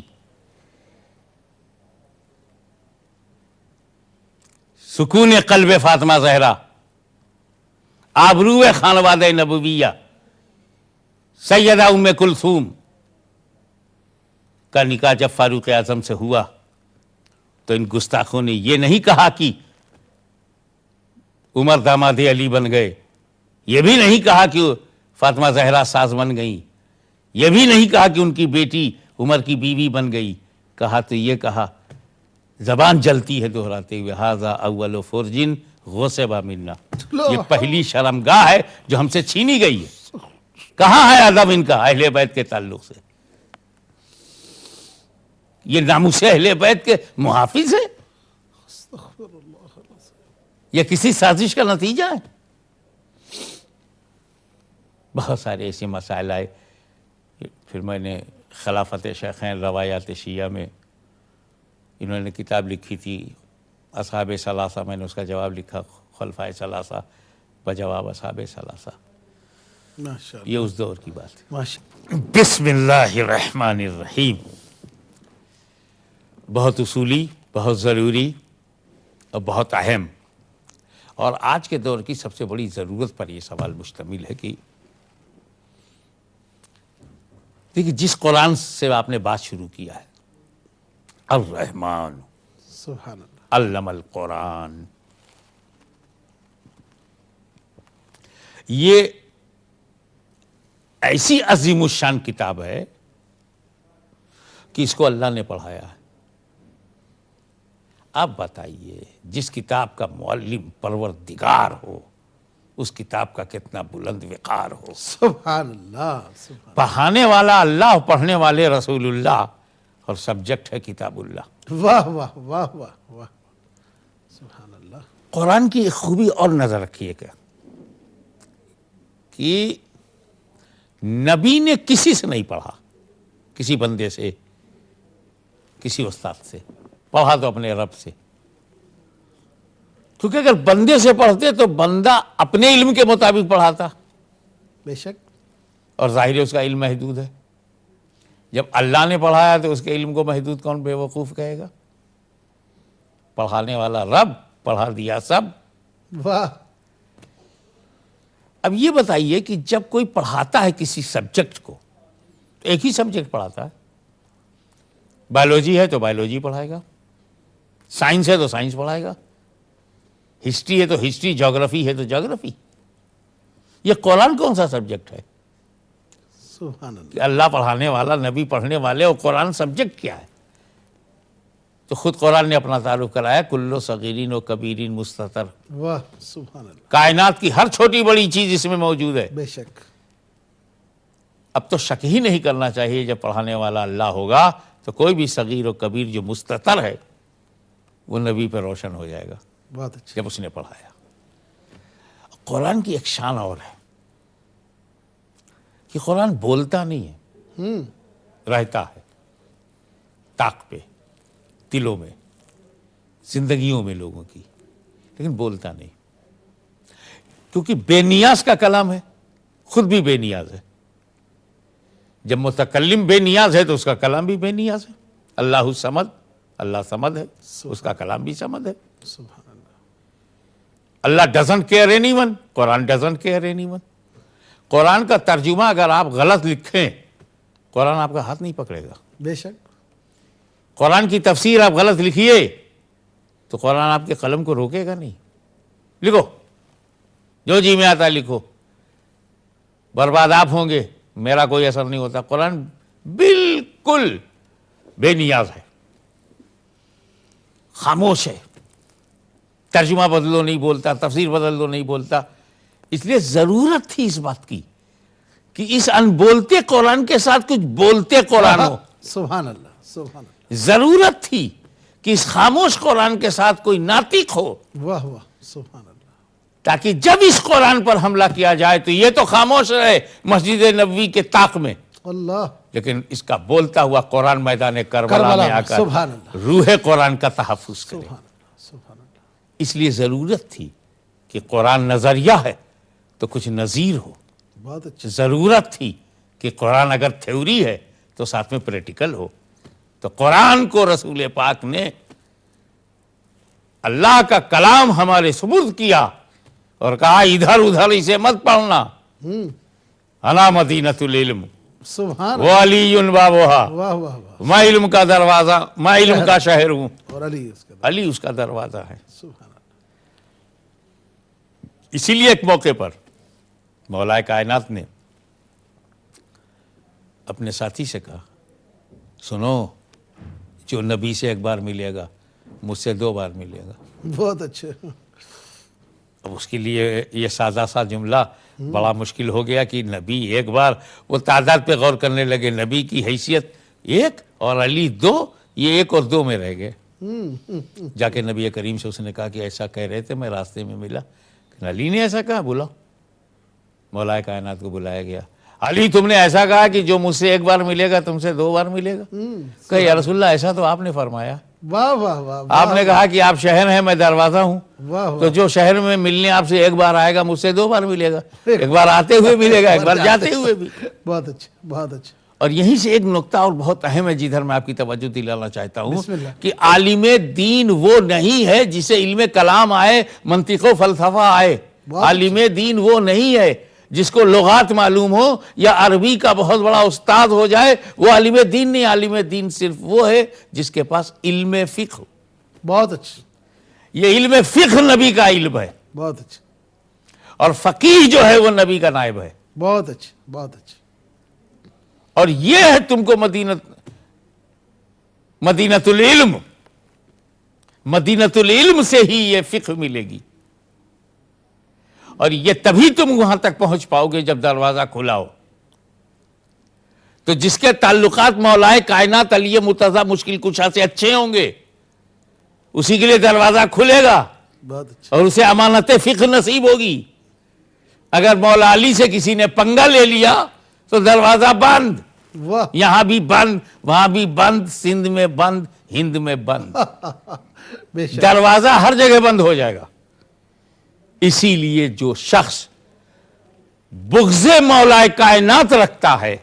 سکون قلب فاطمہ زہرا، آبرو خانوادہ نبویہ، سیدہ ام کلثوم کا نکاح جب فاروق اعظم سے ہوا تو ان گستاخوں نے یہ نہیں کہا کہ عمر داماد علی بن گئے، یہ بھی نہیں کہا کہ فاطمہ زہرا ساز بن گئیں، یہ بھی نہیں کہا کہ ان کی بیٹی عمر کی بیوی بن گئی، کہا تو یہ کہا، زبان جلتی ہے دہراتے ہوئے، ھذا اول فرج غصب منا، یہ پہلی شرمگاہ ہے جو ہم سے چھینی گئی ہے۔ کہاں ہے ادب ان کا اہل بیت کے تعلق سے؟ یہ ناموس اہل بیت کے محافظ ہے؟ یہ کسی سازش کا نتیجہ ہے؟ بہت سارے ایسے مسائل آئے، پھر میں نے خلافت شیخین روایات شیعہ میں انہوں نے کتاب لکھی تھی اصحاب ثلاثہ، میں نے اس کا جواب لکھا، خلفائے ثلاثہ بجواب اصحاب ثلاثہ۔ ماشاءاللہ یہ اس دور کی بات ہے۔ ماشاءاللہ۔ بسم اللہ الرحمن الرحیم، بہت اصولی، بہت ضروری اور بہت اہم، اور آج کے دور کی سب سے بڑی ضرورت پر یہ سوال مشتمل ہے کہ دیکھیے جس قرآن سے آپ نے بات شروع کیا ہے، الرحمن سبحان اللہ۔ علم القرآن، یہ ایسی عظیم الشان کتاب ہے کہ اس کو اللہ نے پڑھایا ہے۔ آپ بتائیے جس کتاب کا معلم پروردگار ہو، اس کتاب کا کتنا بلند وقار ہو۔ سبحان اللہ سبحان پڑھانے والا اللہ اور پڑھنے والے رسول اللہ، اور سبجیکٹ ہے کتاب اللہ۔ اللہ۔ واہ واہ واہ واہ واہ، سبحان اللہ۔ قرآن کی ایک خوبی اور نظر رکھیے گا کہ نبی نے کسی سے نہیں پڑھا، کسی بندے سے، کسی استاد سے، پڑھا تو اپنے رب سے، کیونکہ اگر بندے سے پڑھتے تو بندہ اپنے علم کے مطابق پڑھاتا، بے شک اور ظاہر ہے اس کا علم محدود ہے۔ جب اللہ نے پڑھایا تو اس کے علم کو محدود کون بے وقوف کہے گا؟ پڑھانے والا رب، پڑھا دیا سب، واہ اب یہ بتائیے کہ جب کوئی پڑھاتا ہے کسی سبجیکٹ کو تو ایک ہی سبجیکٹ پڑھاتا ہے. بایولوجی ہے تو بایولوجی پڑھائے گا, سائنس ہے تو سائنس پڑھائے گا, ہسٹری ہے تو ہسٹری, جغرافی ہے تو جغرافی. یہ قرآن کون سا سبجیکٹ ہے سبحان اللہ. کہ اللہ پڑھانے والا, نبی پڑھنے والے, اور قرآن سبجیکٹ کیا ہے؟ تو خود قرآن نے اپنا تعارف کرایا, کلو صغیرین و کبیرین مستتر. واہ سبحان اللہ. کائنات کی ہر چھوٹی بڑی چیز اس میں موجود ہے. بے شک. اب تو شک ہی نہیں کرنا چاہیے, جب پڑھانے والا اللہ ہوگا تو کوئی بھی صغیر و کبیر جو مستتر ہے وہ نبی پہ روشن ہو جائے گا بہت اچھا. جب اس نے پڑھایا. قرآن کی ایک شان اور ہے کہ قرآن بولتا نہیں ہے, رہتا ہے طاق پہ, دلوں میں, زندگیوں میں لوگوں کی, لیکن بولتا نہیں, کیونکہ بے نیاز کا کلام ہے, خود بھی بے نیاز ہے. جب متکلم بے نیاز ہے تو اس کا کلام بھی بے نیاز ہے. اللہ صمد, اللہ صمد ہے, اس کا کلام بھی صمد ہے. سبحان اللہ. Allah doesn't care anyone, Quran doesn't care anyone. Quran کا ترجمہ اگر آپ غلط لکھیں, قرآن آپ کا ہاتھ نہیں پکڑے گا. بے شک. قرآن کی تفسیر آپ غلط لکھیے تو قرآن آپ کے قلم کو روکے گا نہیں. لکھو جو جی میں آتا ہے لکھو, برباد آپ ہوں گے, میرا کوئی اثر نہیں ہوتا. قرآن بالکل بے نیاز ہے, خاموش ہے, ترجمہ بدلو نہیں بولتا, تفسیر بدل دو نہیں بولتا. اس لیے ضرورت تھی اس بات کی کہ اس ان بولتے قرآن کے ساتھ کچھ بولتے قرآن ہو. سبحان اللہ. سبحان اللہ. ضرورت تھی کہ اس خاموش قرآن کے ساتھ کوئی ناطق ہو, واہ واہ سبحان اللہ. تاکہ جب اس قرآن پر حملہ کیا جائے تو یہ تو خاموش رہے مسجد نبوی کے طاق میں, اللہ. لیکن اس کا بولتا ہوا قرآن میدان کربلا میں آ کر سبحان اللہ. روح قرآن کا تحفظ کرے. سبحان اللہ. سبحان اللہ. اس لیے ضرورت تھی کہ قرآن نظریہ ہے تو کچھ نظیر ہو. بہت اچھا. ضرورت تھی کہ قرآن اگر تھیوری ہے تو ساتھ میں پریکٹیکل ہو. تو قرآن کو رسول پاک نے اللہ کا کلام ہمارے سپرد کیا اور کہا ادھر ادھر اسے مت پڑھنا. انا مدینۃ العلم سبحان وہ علی بابوہا, واہ واہ واہ. میں علم کا دروازہ, میں علم کا شہر ہوں, اور علی اس کا. علی اس کا دروازہ ہے. سبحان اللہ. اسی لیے ایک موقع پر مولا کائنات نے اپنے ساتھی سے کہا, سنو, جو نبی سے ایک بار ملے گا مجھ سے 2 بار ملے گا. بہت اچھا. اب اس کے لیے یہ سادہ سا جملہ بڑا مشکل ہو گیا کہ نبی ایک بار, وہ تعداد پہ غور کرنے لگے, نبی کی حیثیت 1 اور علی 2, یہ 1 اور 2 میں رہ گئے. جا کے نبی کریم سے اس نے کہا کہ ایسا کہہ رہے تھے, میں راستے میں ملا. علی نے ایسا کہا, بلاؤ. مولا کائنات کو بلایا گیا. علی تم نے ایسا کہا کہ جو مجھ سے 1 بار ملے گا تم سے 2 بار ملے گا. کہ یا رسول اللہ ایسا تو آپ نے فرمایا, واہ واہ واہ. آپ نے کہا کہ آپ شہر ہیں, میں دروازہ ہوں, واہ واہ. تو جو شہر میں ملنے آپ سے 1 بار آئے گا مجھ سے 2 بار ملے گا. 1 بار آتے ہوئے ملے گا, 1 بار جاتے ہوئے بھی. بہت اچھا. بہت اچھا. اور یہیں سے ایک نقطہ اور بہت اہم ہے جدھر میں آپ کی توجہ دلانا چاہتا ہوں بسم اللہ. کہ عالم دین وہ نہیں ہے جسے علم کلام آئے, منطق و فلسفہ آئے. عالم دین وہ نہیں ہے جس کو لغات معلوم ہو یا عربی کا بہت بڑا استاد ہو جائے, وہ عالم دین نہیں. عالم دین صرف وہ ہے جس کے پاس علم فقہ. بہت اچھا. یہ علم فقہ نبی کا علم ہے, بہت اچھا. اور فقیہ جو ہے وہ نبی کا نائب ہے. بہت اچھا. بہت اچھا. اور یہ ہے تم کو مدینۃ العلم, مدینۃ العلم سے ہی یہ فقہ ملے گی. اور یہ تبھی تم وہاں تک پہنچ پاؤ گے جب دروازہ کھلا ہو. تو جس کے تعلقات مولائے کائنات علی مرتضیٰ مشکل کشا سے اچھے ہوں گے, اسی کے لیے دروازہ کھلے گا بہت اچھا. اور اسے امانت فقہ نصیب ہوگی. اگر مولا علی سے کسی نے پنگا لے لیا تو دروازہ بند, واہ. یہاں بھی بند, وہاں بھی بند, سندھ میں بند, ہند میں بند. بے شک. دروازہ ہر جگہ بند ہو جائے گا. اسی لیے جو شخص بغض مولا کائنات رکھتا ہے,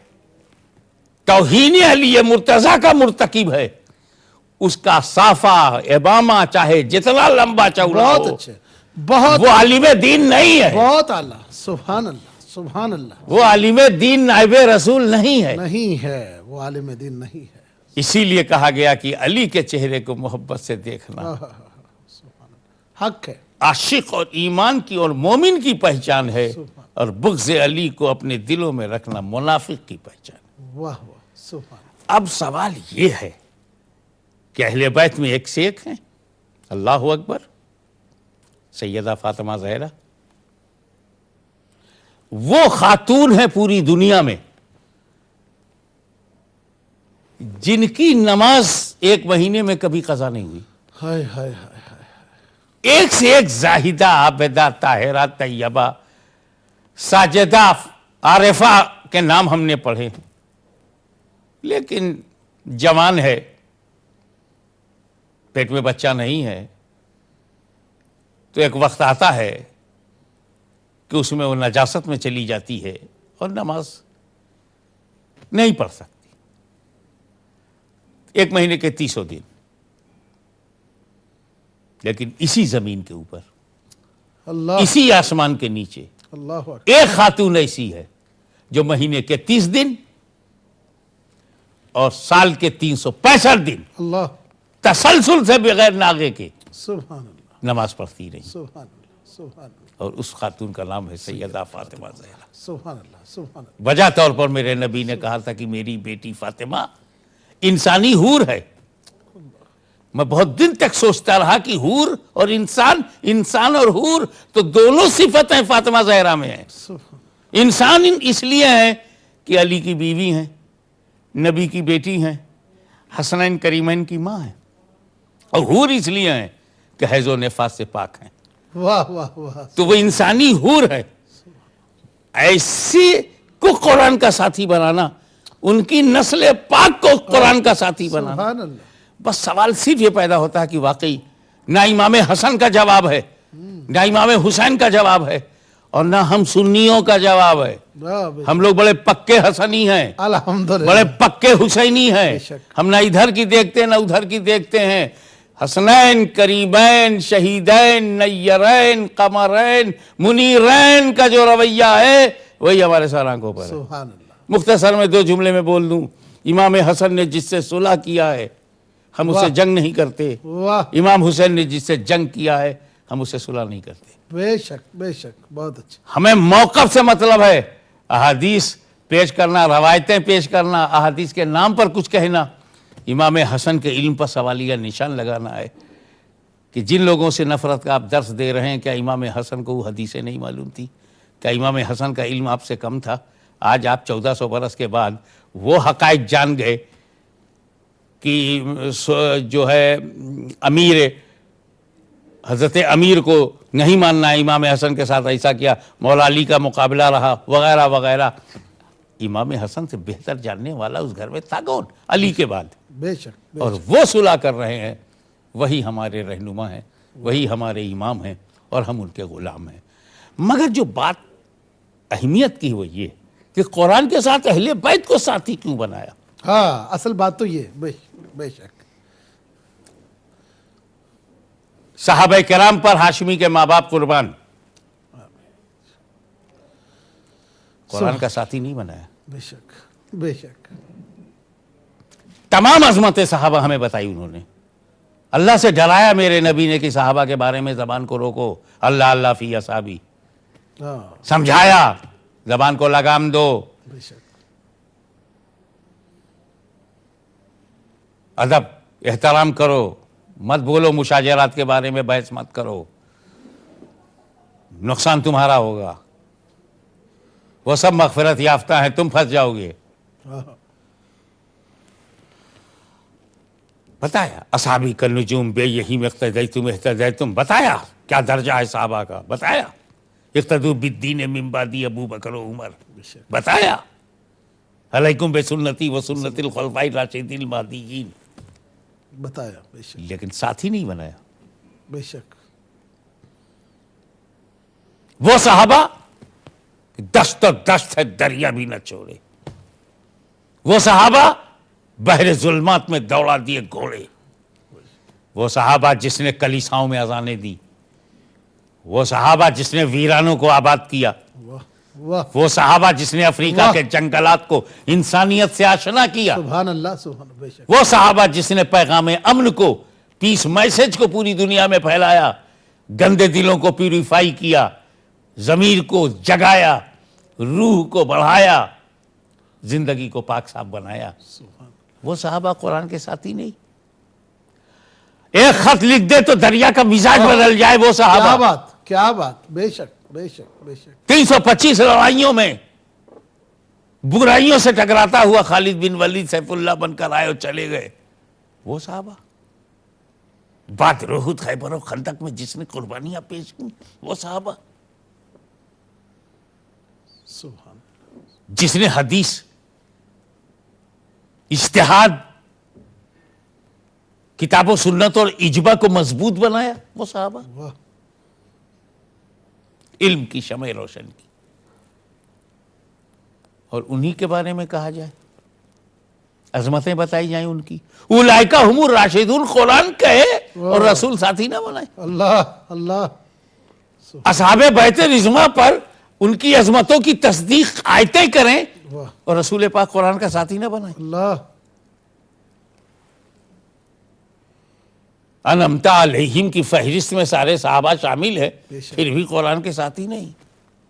توہین علی مرتضیٰ کا مرتکب ہے, اس کا صافہ ابامہ چاہے جتنا لمبا چوڑا بہت ہو, اچھا. بہت وہ عالم دین نہیں ہے، بہت اعلیٰ، سبحان اللہ سبحان اللہ، وہ عالم دین نائب رسول نہیں ہے۔ نہیں ہے، وہ عالم دین نہیں ہے۔ اسی لیے کہا گیا کہ علی کے چہرے کو محبت سے دیکھنا حق ہے، عاشق اور ایمان کی اور مومن کی پہچان ہے، اور بغض علی کو اپنے دلوں میں رکھنا منافق کی پہچان ہے۔ واہ واہ سبحان اب سوال یہ ہے کہ اہل بیت میں ایک سے ایک ہیں، اللہ اکبر، سیدہ فاطمہ زہرا وہ خاتون ہے پوری دنیا میں جن کی نماز ایک مہینے میں کبھی قضا نہیں ہوئی، ہائے ہائے ہائے ہائے، ایک سے ایک زاہدہ، عابدہ، طاہرہ، طیبہ، ساجدہ، عارفہ کے نام ہم نے پڑھے، لیکن جوان ہے، پیٹ میں بچہ نہیں ہے، تو ایک وقت آتا ہے کہ اس میں وہ نجاست میں چلی جاتی ہے اور نماز نہیں پڑھ سکتی، ایک مہینے کے 30 دن۔ لیکن اسی زمین کے اوپر، اللہ اسی آسمان کے نیچے اللہ اکبر، ایک خاتون ایسی ہے جو مہینے کے 30 دن اور سال کے 365 دن اللہ تسلسل سے بغیر ناغے کے سبحان اللہ نماز پڑھتی رہی، سبحان اللہ سبحان اللہ اور اس خاتون کا نام ہے سیدہ فاطمہ زہرا۔ سبحان اللہ سبحان اللہ، وجہ طور پر میرے نبی نے کہا تھا کہ میری بیٹی فاطمہ انسانی حور ہے۔ میں بہت دن تک سوچتا رہا کہ حور اور انسان، انسان اور حور تو دونوں صفتیں فاطمہ زہرا میں ہیں۔ سبحان انسان اس لیے ہے کہ علی کی بیوی ہیں، نبی کی بیٹی ہیں، حسنین کریمین کی ماں ہیں، اور حور اس لیے ہیں کہ حیض و نفاس سے پاک ہیں، واہ واہ واہ، تو وہ انسانی حور ہے۔ ایسی کو قرآن کا ساتھی بنانا، ان کی نسل پاک کو قرآن کا ساتھی بنانا، سبحان اللہ، بس سوال صرف یہ پیدا ہوتا ہے کہ واقعی نہ امام حسن کا جواب ہے، نہ امام حسین کا جواب ہے، اور نہ ہم سنیوں کا جواب ہے۔ واہ بے- ہم لوگ بڑے پکے حسنی ہیں، الحمدللہ، بڑے پکے حسینی ہیں، بے شک۔ ہم نہ ادھر کی دیکھتے ہیں نہ ادھر کی دیکھتے ہیں۔ حسنین، کریمین، شہیدین، نیرین، قمرین، منیرین کا جو رویہ ہے وہی ہمارے سر آنکھوں پر ہے۔ سبحان اللہ، مختصر میں 2 جملے میں بول دوں، امام حسن نے جس سے صلح کیا ہے ہم اس سے جنگ نہیں کرتے، واہ، امام حسین نے جس سے جنگ کیا ہے ہم اس سے صلح نہیں کرتے۔ بے شک بے شک، بہت اچھا، ہمیں موقف سے مطلب ہے، احادیث پیش کرنا، روایتیں پیش کرنا، احادیث کے نام پر کچھ کہنا، امام حسن کے علم پر سوالیہ نشان لگانا ہے کہ جن لوگوں سے نفرت کا آپ درس دے رہے ہیں، کیا امام حسن کو وہ حدیثیں نہیں معلوم تھی؟ کیا امام حسن کا علم آپ سے کم تھا؟ آج آپ 1400 برس کے بعد وہ حقائق جان گئے کہ جو ہے امیر، حضرت امیر کو نہیں ماننا ہے، امام حسن کے ساتھ ایسا کیا، مولا علی کا مقابلہ رہا، وغیرہ وغیرہ۔ امام حسن سے بہتر جاننے والا اس گھر میں تھا کون علی کے بعد؟ بے شک، اور وہ صلح کر رہے ہیں، وہی ہمارے رہنما ہیں، وہی ہمارے امام ہیں، اور ہم ان کے غلام ہیں۔ مگر جو بات اہمیت کی وہ یہ کہ قرآن کے ساتھ اہل بیت کو ساتھی کیوں بنایا؟ ہاں، اصل بات تو یہ، بے شک، صحابہ کرام پر ہاشمی کے ماں باپ قربان، قرآن کا ساتھی نہیں بنایا۔ بے شک بے شک، تمام عظمت صحابہ ہمیں بتائی انہوں نے، اللہ سے ڈرایا میرے نبی نے کہ صحابہ کے بارے میں زبان کو روکو، اللہ اللہ فی اصحابی، ہاں، سمجھایا زبان کو لگام دو، بے شک، ادب احترام کرو، مت بولو مشاجرات کے بارے میں، بحث مت کرو، نقصان تمہارا ہوگا، وہ سب مغفرت یافتہ ہیں، تم پھنس جاؤ گے۔ ہاں، بتایا اصحابی کالنجوم بے یہی میں اقتدیتم اہتدیتم، بتایا کیا درجہ ہے صحابہ کا، بتایا اقتدوا بالدین من بعدی ابو بکر و عمر، بتایا علیکم بسنتی و سنت الخلفاء الراشدین المہدیین، بتایا، بے شک لیکن ساتھی نہیں بنایا۔ بے شک، وہ صحابہ دست و دست ہے دریا بھی نہ چھوڑے، وہ صحابہ بحر ظلمات میں دوڑا دیے گھوڑے، وہ صحابہ جس نے کلیساؤں میں اذانیں دی، وہ صحابہ جس نے ویرانوں کو آباد کیا، واہ واہ، وہ صحابہ جس نے افریقہ کے جنگلات کو انسانیت سے آشنا کیا، سبحان اللہ سبحان اللہ، بے شک وہ صحابہ جس نے پیغام امن کو، پیس میسج کو پوری دنیا میں پھیلایا، گندے دلوں کو پیوریفائی کیا، ضمیر کو جگایا، روح کو بڑھایا، زندگی کو پاک صاف بنایا، وہ صحابہ قرآن کے ساتھی نہیں؟ ایک خط لکھ دے تو دریا کا مزاج بدل جائے، وہ کیا صحابہ بات کیا بات، بے شک بے شک بے شک، 325 لڑائیوں میں برائیوں سے ٹکراتا ہوا خالد بن ولید سیف اللہ بن کر آئے اور چلے گئے، وہ صحابہ بدر، احد، خیبر و خندق میں جس نے قربانیاں پیش کی، وہ صحابہ سبحان جس نے حدیث، اجتہاد، کتاب و سنت اور اجماع کو مضبوط بنایا، وہ صحابہ واہ، علم کی شمع روشن کی، اور انہی کے بارے میں کہا جائے، عظمتیں بتائی جائیں ان کی، اولئک ھم الراشدون، قرآن کہے اور رسول ساتھی نہ بنائے، اللہ اللہ، اصحاب بیت رضوان پر ان کی عظمتوں کی تصدیق آیتیں کریں واہ اور رسول پاک قرآن کا ساتھی نہ بنائیں۔ اللہ، انعمت علیہم کی فہرست میں سارے صحابہ شامل ہے، بے شک پھر بھی قرآن کے ساتھی نہیں،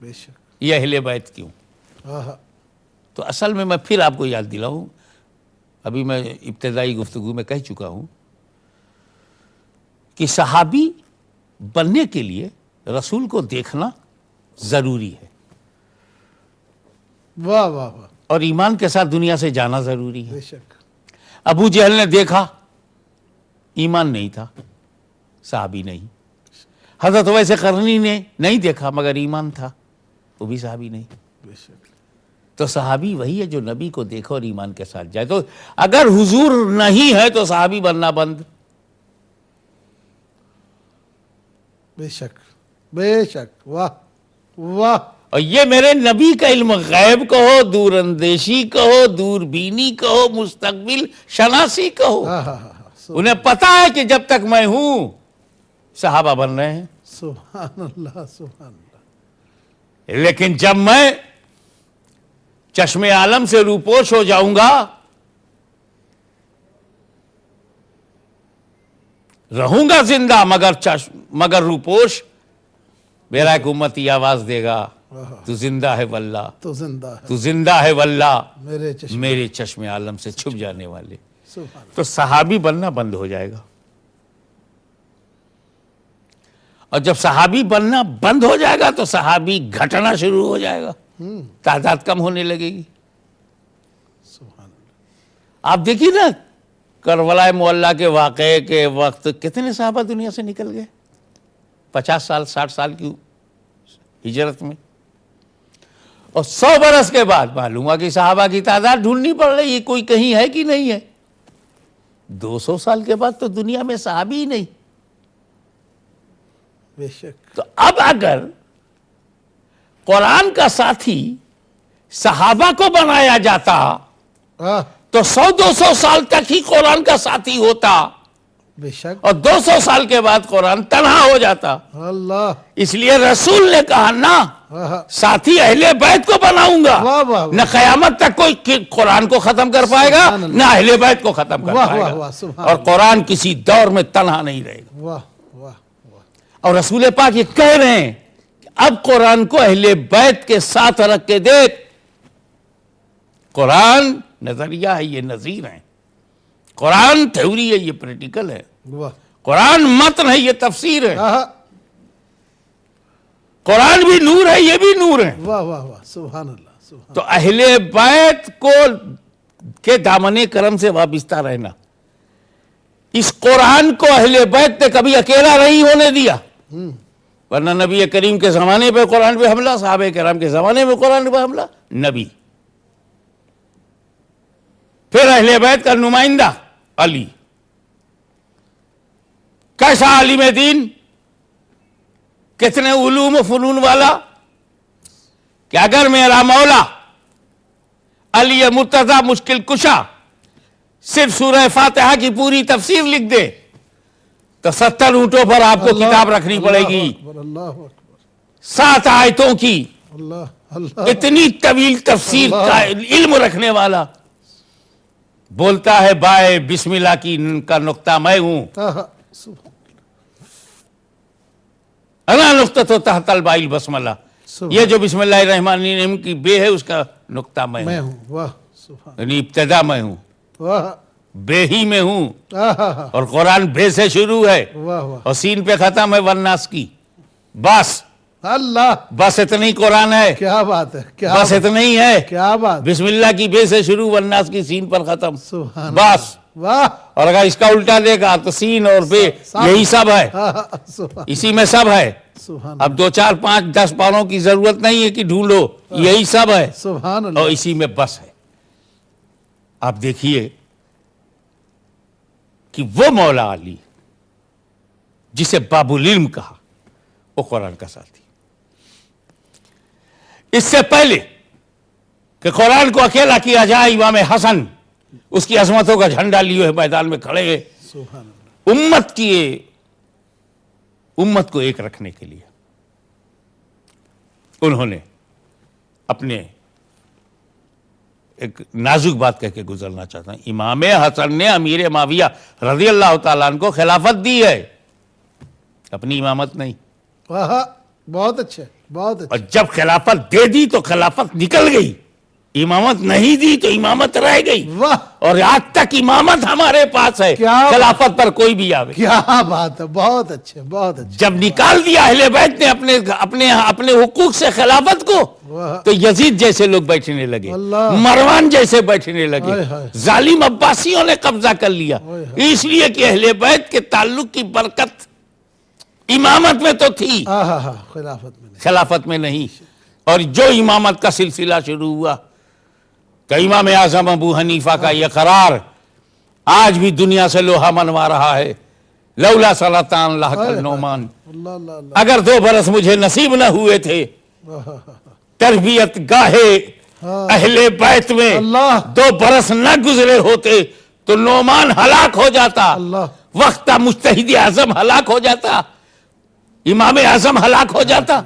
بے شک، یہ اہل بیت کیوں؟ آہا، تو اصل میں پھر آپ کو یاد دلاؤں، ابھی میں ابتدائی گفتگو میں کہہ چکا ہوں کہ صحابی بننے کے لیے رسول کو دیکھنا ضروری ہے، واہ واہ واہ، اور ایمان کے ساتھ دنیا سے جانا ضروری ہے۔ بے شک، ابو جہل نے دیکھا، ایمان نہیں تھا، صحابی نہیں۔ حضرت اویس قرنی نے نہیں دیکھا مگر ایمان تھا، وہ بھی صحابی نہیں۔ بے شک، تو صحابی وہی ہے جو نبی کو دیکھو اور ایمان کے ساتھ جائے۔ تو اگر حضور نہیں ہے تو صحابی بننا بند۔ بے شک بے شک، واہ واہ، اور یہ میرے نبی کا علم غیب کہو، دور اندیشی کہو، دور بینی کہو، مستقبل شناسی کہو، آہا، انہیں پتا ہے کہ جب تک میں ہوں صحابہ بن رہے ہیں، سبحان اللہ سبحان اللہ، لیکن جب میں چشم عالم سے روپوش ہو جاؤں گا، رہوں گا زندہ مگر روپوش، میرا ایک امتی آواز دے گا، آہا، تو زندہ ہے واللہ، تو زندہ ہے تو زندہ ہے واللہ، میرے چشم، میرے چشم عالم سے چھپ جانے والے۔ سبحان تو صحابی بننا بند ہو جائے گا، اور جب صحابی بننا بند ہو جائے گا تو صحابی گھٹنا شروع ہو جائے گا، تعداد کم ہونے لگے گی۔ سبحان اللہ، آپ دیکھیے نا کربلا معلیٰ کے واقعے کے وقت کتنے صحابہ دنیا سے نکل گئے، 50 سال 60 سال کی ہجرت میں، اور 100 برس کے بعد معلوم ہوا کہ صحابہ کی تعداد ڈھونڈنی پڑ رہی ہے، کوئی کہیں ہے کہ نہیں ہے۔ 200 سال کے بعد تو دنیا میں صحابی ہی نہیں۔ بے شک، تو اب اگر قرآن کا ساتھی صحابہ کو بنایا جاتا آہ، تو 100-200 سال تک ہی قرآن کا ساتھی ہوتا، بے شک، اور 200 سال کے بعد قرآن تنہا ہو جاتا۔ اللہ، اس لیے رسول نے کہا نا، آہا، ساتھی اہل بیت کو بناؤں گا، واہ واہ نہ قیامت تک کوئی قرآن کو ختم کر پائے گا، سبحان اللہ، نہ اہل بیت کو ختم کر واہ پائے واہ گا، واہ، سبحان اور قرآن کسی دور میں تنہا نہیں رہے گا۔ واہ واہ واہ، اور رسول پاک یہ کہہ رہے ہیں کہ اب قرآن کو اہل بیت کے ساتھ رکھ کے دیکھ، قرآن نظریہ ہے، یہ نظیر ہے، قرآن تھیوری ہے، یہ پریکٹیکل ہے، واہ، قرآن متن ہے، یہ تفسیر ہے، آہا، قرآن بھی نور ہے، یہ بھی نور ہے۔ واہ واہ واہ، سبحان اللہ سبحان تو اہل بیت کو کے دامن کرم سے وابستہ رہنا، اس قرآن کو اہل بیت نے کبھی اکیلا نہیں ہونے دیا، ورنہ نبی کریم کے زمانے پہ قرآن پہ حملہ، صحابہ کرام کے زمانے میں قرآن پہ حملہ، نبی، پھر اہل بیت کا نمائندہ علی، کیسا عالم دین، کتنے علوم و فنون والا، کہ اگر میرا مولا علی مرتضی مشکل کشا صرف سورہ فاتحہ کی پوری تفسیر لکھ دے تو 70 اونٹوں پر آپ کو کتاب رکھنی پڑے گی، اللہ اکبر 7 آیتوں کی، اللہ اللہ اتنی طویل تفسیر کا علم رکھنے والا بولتا ہے بائے بسم اللہ کا نقطہ میں ہوں، سبحان انا نقطہ تحت الباء البسملہ، یہ جو بسم اللہ الرحمن الرحیم کی بے ہے اس کا نقطہ میں میں ہوں، ہوں، واہ سبحان یعنی ابتدا میں ہوں، واہ بے ہی میں ہوں، واہ اور قرآن بے سے شروع ہے واہ اور سین پہ ختم ہے والناس کی، بس اللہ بس اتنی قرآن ہے، کیا بات ہے، کیا بس اتنا ہی ہے، کیا بات، بسم اللہ کی بے سے شروع والناس کی سین پر ختم، سبحان بس۔ واہ اور اگر اس کا الٹا دیکھا تو سین اور بے یہی سب ہے، سبحان اسی میں سب ہے، سبحان اب 2 4 5 10 پاروں کی ضرورت نہیں ہے کہ ڈھونڈو، یہی سب ہے سبحان اور اللہ اسی میں بس ہے۔ آپ دیکھیے کہ وہ مولا علی جسے باب العلم کہا وہ قرآن کا ساتھی، اس سے پہلے کہ قرآن کو اکیلا کیا جائے امام حسن اس کی عظمتوں کا جھنڈا لیے ہوئے میدان میں کھڑے ہیں سبحان اللہ امت کو ایک رکھنے کے لیے انہوں نے اپنے ایک نازک بات کہہ کے گزرنا چاہتا ہوں، امام حسن نے امیر معاویہ رضی اللہ تعالیٰ عنہ کو خلافت دی ہے، اپنی امامت نہیں، واہ بہت اچھے بہت اور اچھے جب خلافت دے دی تو خلافت نکل گئی، امامت نہیں دی تو امامت رہ گئی، واہ اور آج تک امامت ہمارے پاس ہے، کیا خلافت پر کوئی بھی آوے۔ کیا بات ہے، بہت اچھے بہت اچھے جب نکال دیا اہل بیت نے اپنے حقوق سے خلافت کو واہ تو یزید جیسے لوگ بیٹھنے لگے، اللہ مروان جیسے بیٹھنے لگے، ہائے ہائے ظالم عباسیوں نے قبضہ کر لیا، ہائے ہائے اس لیے کہ اہل بیت کے تعلق کی برکت امامت میں تو تھی، خلافت میں نہیں، خلافت میں نہیں۔ اور جو امامت کا سلسلہ شروع ہوا تو امام اعظم ابو حنیفہ کا یہ قرار آج بھی دنیا سے لوہا منوا رہا ہے، لولا سلطان اللہ کل نعمان، اللہ اللہ اللہ اگر 2 برس مجھے نصیب نہ ہوئے تھے تربیت گاہے اہل بیت میں، اللہ 2 برس نہ گزرے ہوتے تو نعمان ہلاک ہو جاتا، اللہ وقت مجتہد اعظم ہلاک ہو جاتا، امام اعظم ہلاک ہو جاتا،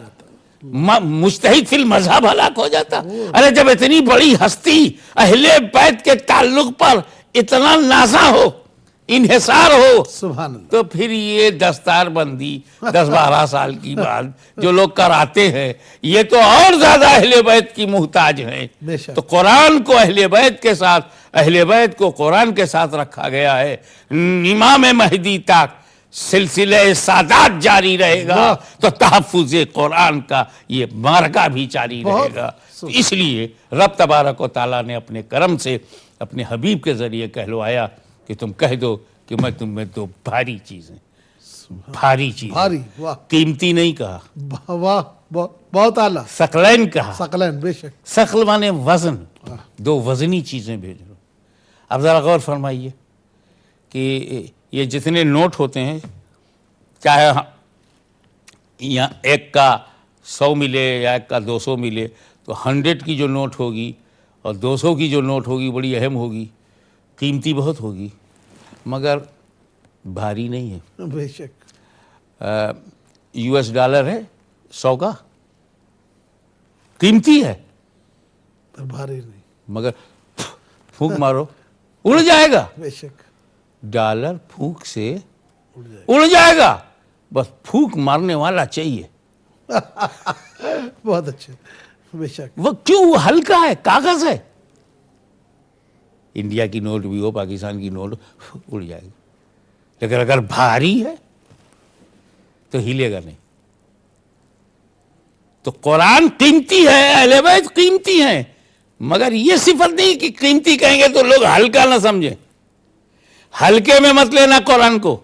مجتہد فی المذہب ہلاک ہو جاتا۔ ارے جب اتنی بڑی ہستی اہل بیت کے تعلق پر اتنا نازا ہو، انحصار ہو، سبحان اللہ تو پھر یہ دستار بندی 10-12 سال کی بعد جو لوگ کراتے ہیں یہ تو اور زیادہ اہل بیت کی محتاج ہیں۔ بے شک تو قرآن کو اہل بیت کے ساتھ، اہل بیت کو قرآن کے ساتھ رکھا گیا ہے، امام مہدی تک سلسلہ سادات جاری رہے گا تو تحفظ قرآن کا یہ مارکہ بھی جاری رہے گا۔ اس لیے رب تبارک و تعالیٰ نے اپنے کرم سے اپنے حبیب کے ذریعے کہلوایا کہ تم کہہ دو کہ میں تم میں 2 بھاری چیزیں، بھاری چیزیں، بھاری واہ قیمتی نہیں کہا، واہ بہت اعلیٰ ثقلین کہا، ثقلین بے شک ثقل مانے وزن، 2 وزنی چیزیں بھیج رہا ہوں۔ اب ذرا غور فرمائیے کہ یہ جتنے نوٹ ہوتے ہیں، چاہے یہاں 1 کا 100 ملے یا 1 کا 200 ملے، تو 100 کی جو نوٹ ہوگی اور 200 کی جو نوٹ ہوگی بڑی اہم ہوگی، قیمتی بہت ہوگی، مگر بھاری نہیں ہے۔ بے شک US ڈالر ہے 100 کا، قیمتی ہے پر بھاری نہیں، مگر پھونک مارو اڑ جائے گا، بے شک ڈالر پھونک سے اڑ جائے اڑ جائے گا، بس پھونک مارنے والا چاہیے۔ بہت اچھے بے شک وہ کیوں؟ وہ ہلکا ہے، کاغذ ہے، انڈیا کی نوٹ بھی ہو، پاکستان کی نوٹ اڑ جائے گی، لیکن اگر بھاری ہے تو ہلے گا نہیں۔ تو قرآن قیمتی ہے، اہل بیت قیمتی ہیں، مگر یہ صفت نہیں کہ قیمتی کہیں گے تو لوگ ہلکا نہ سمجھیں۔ ہلکے میں مت لینا قرآن کو،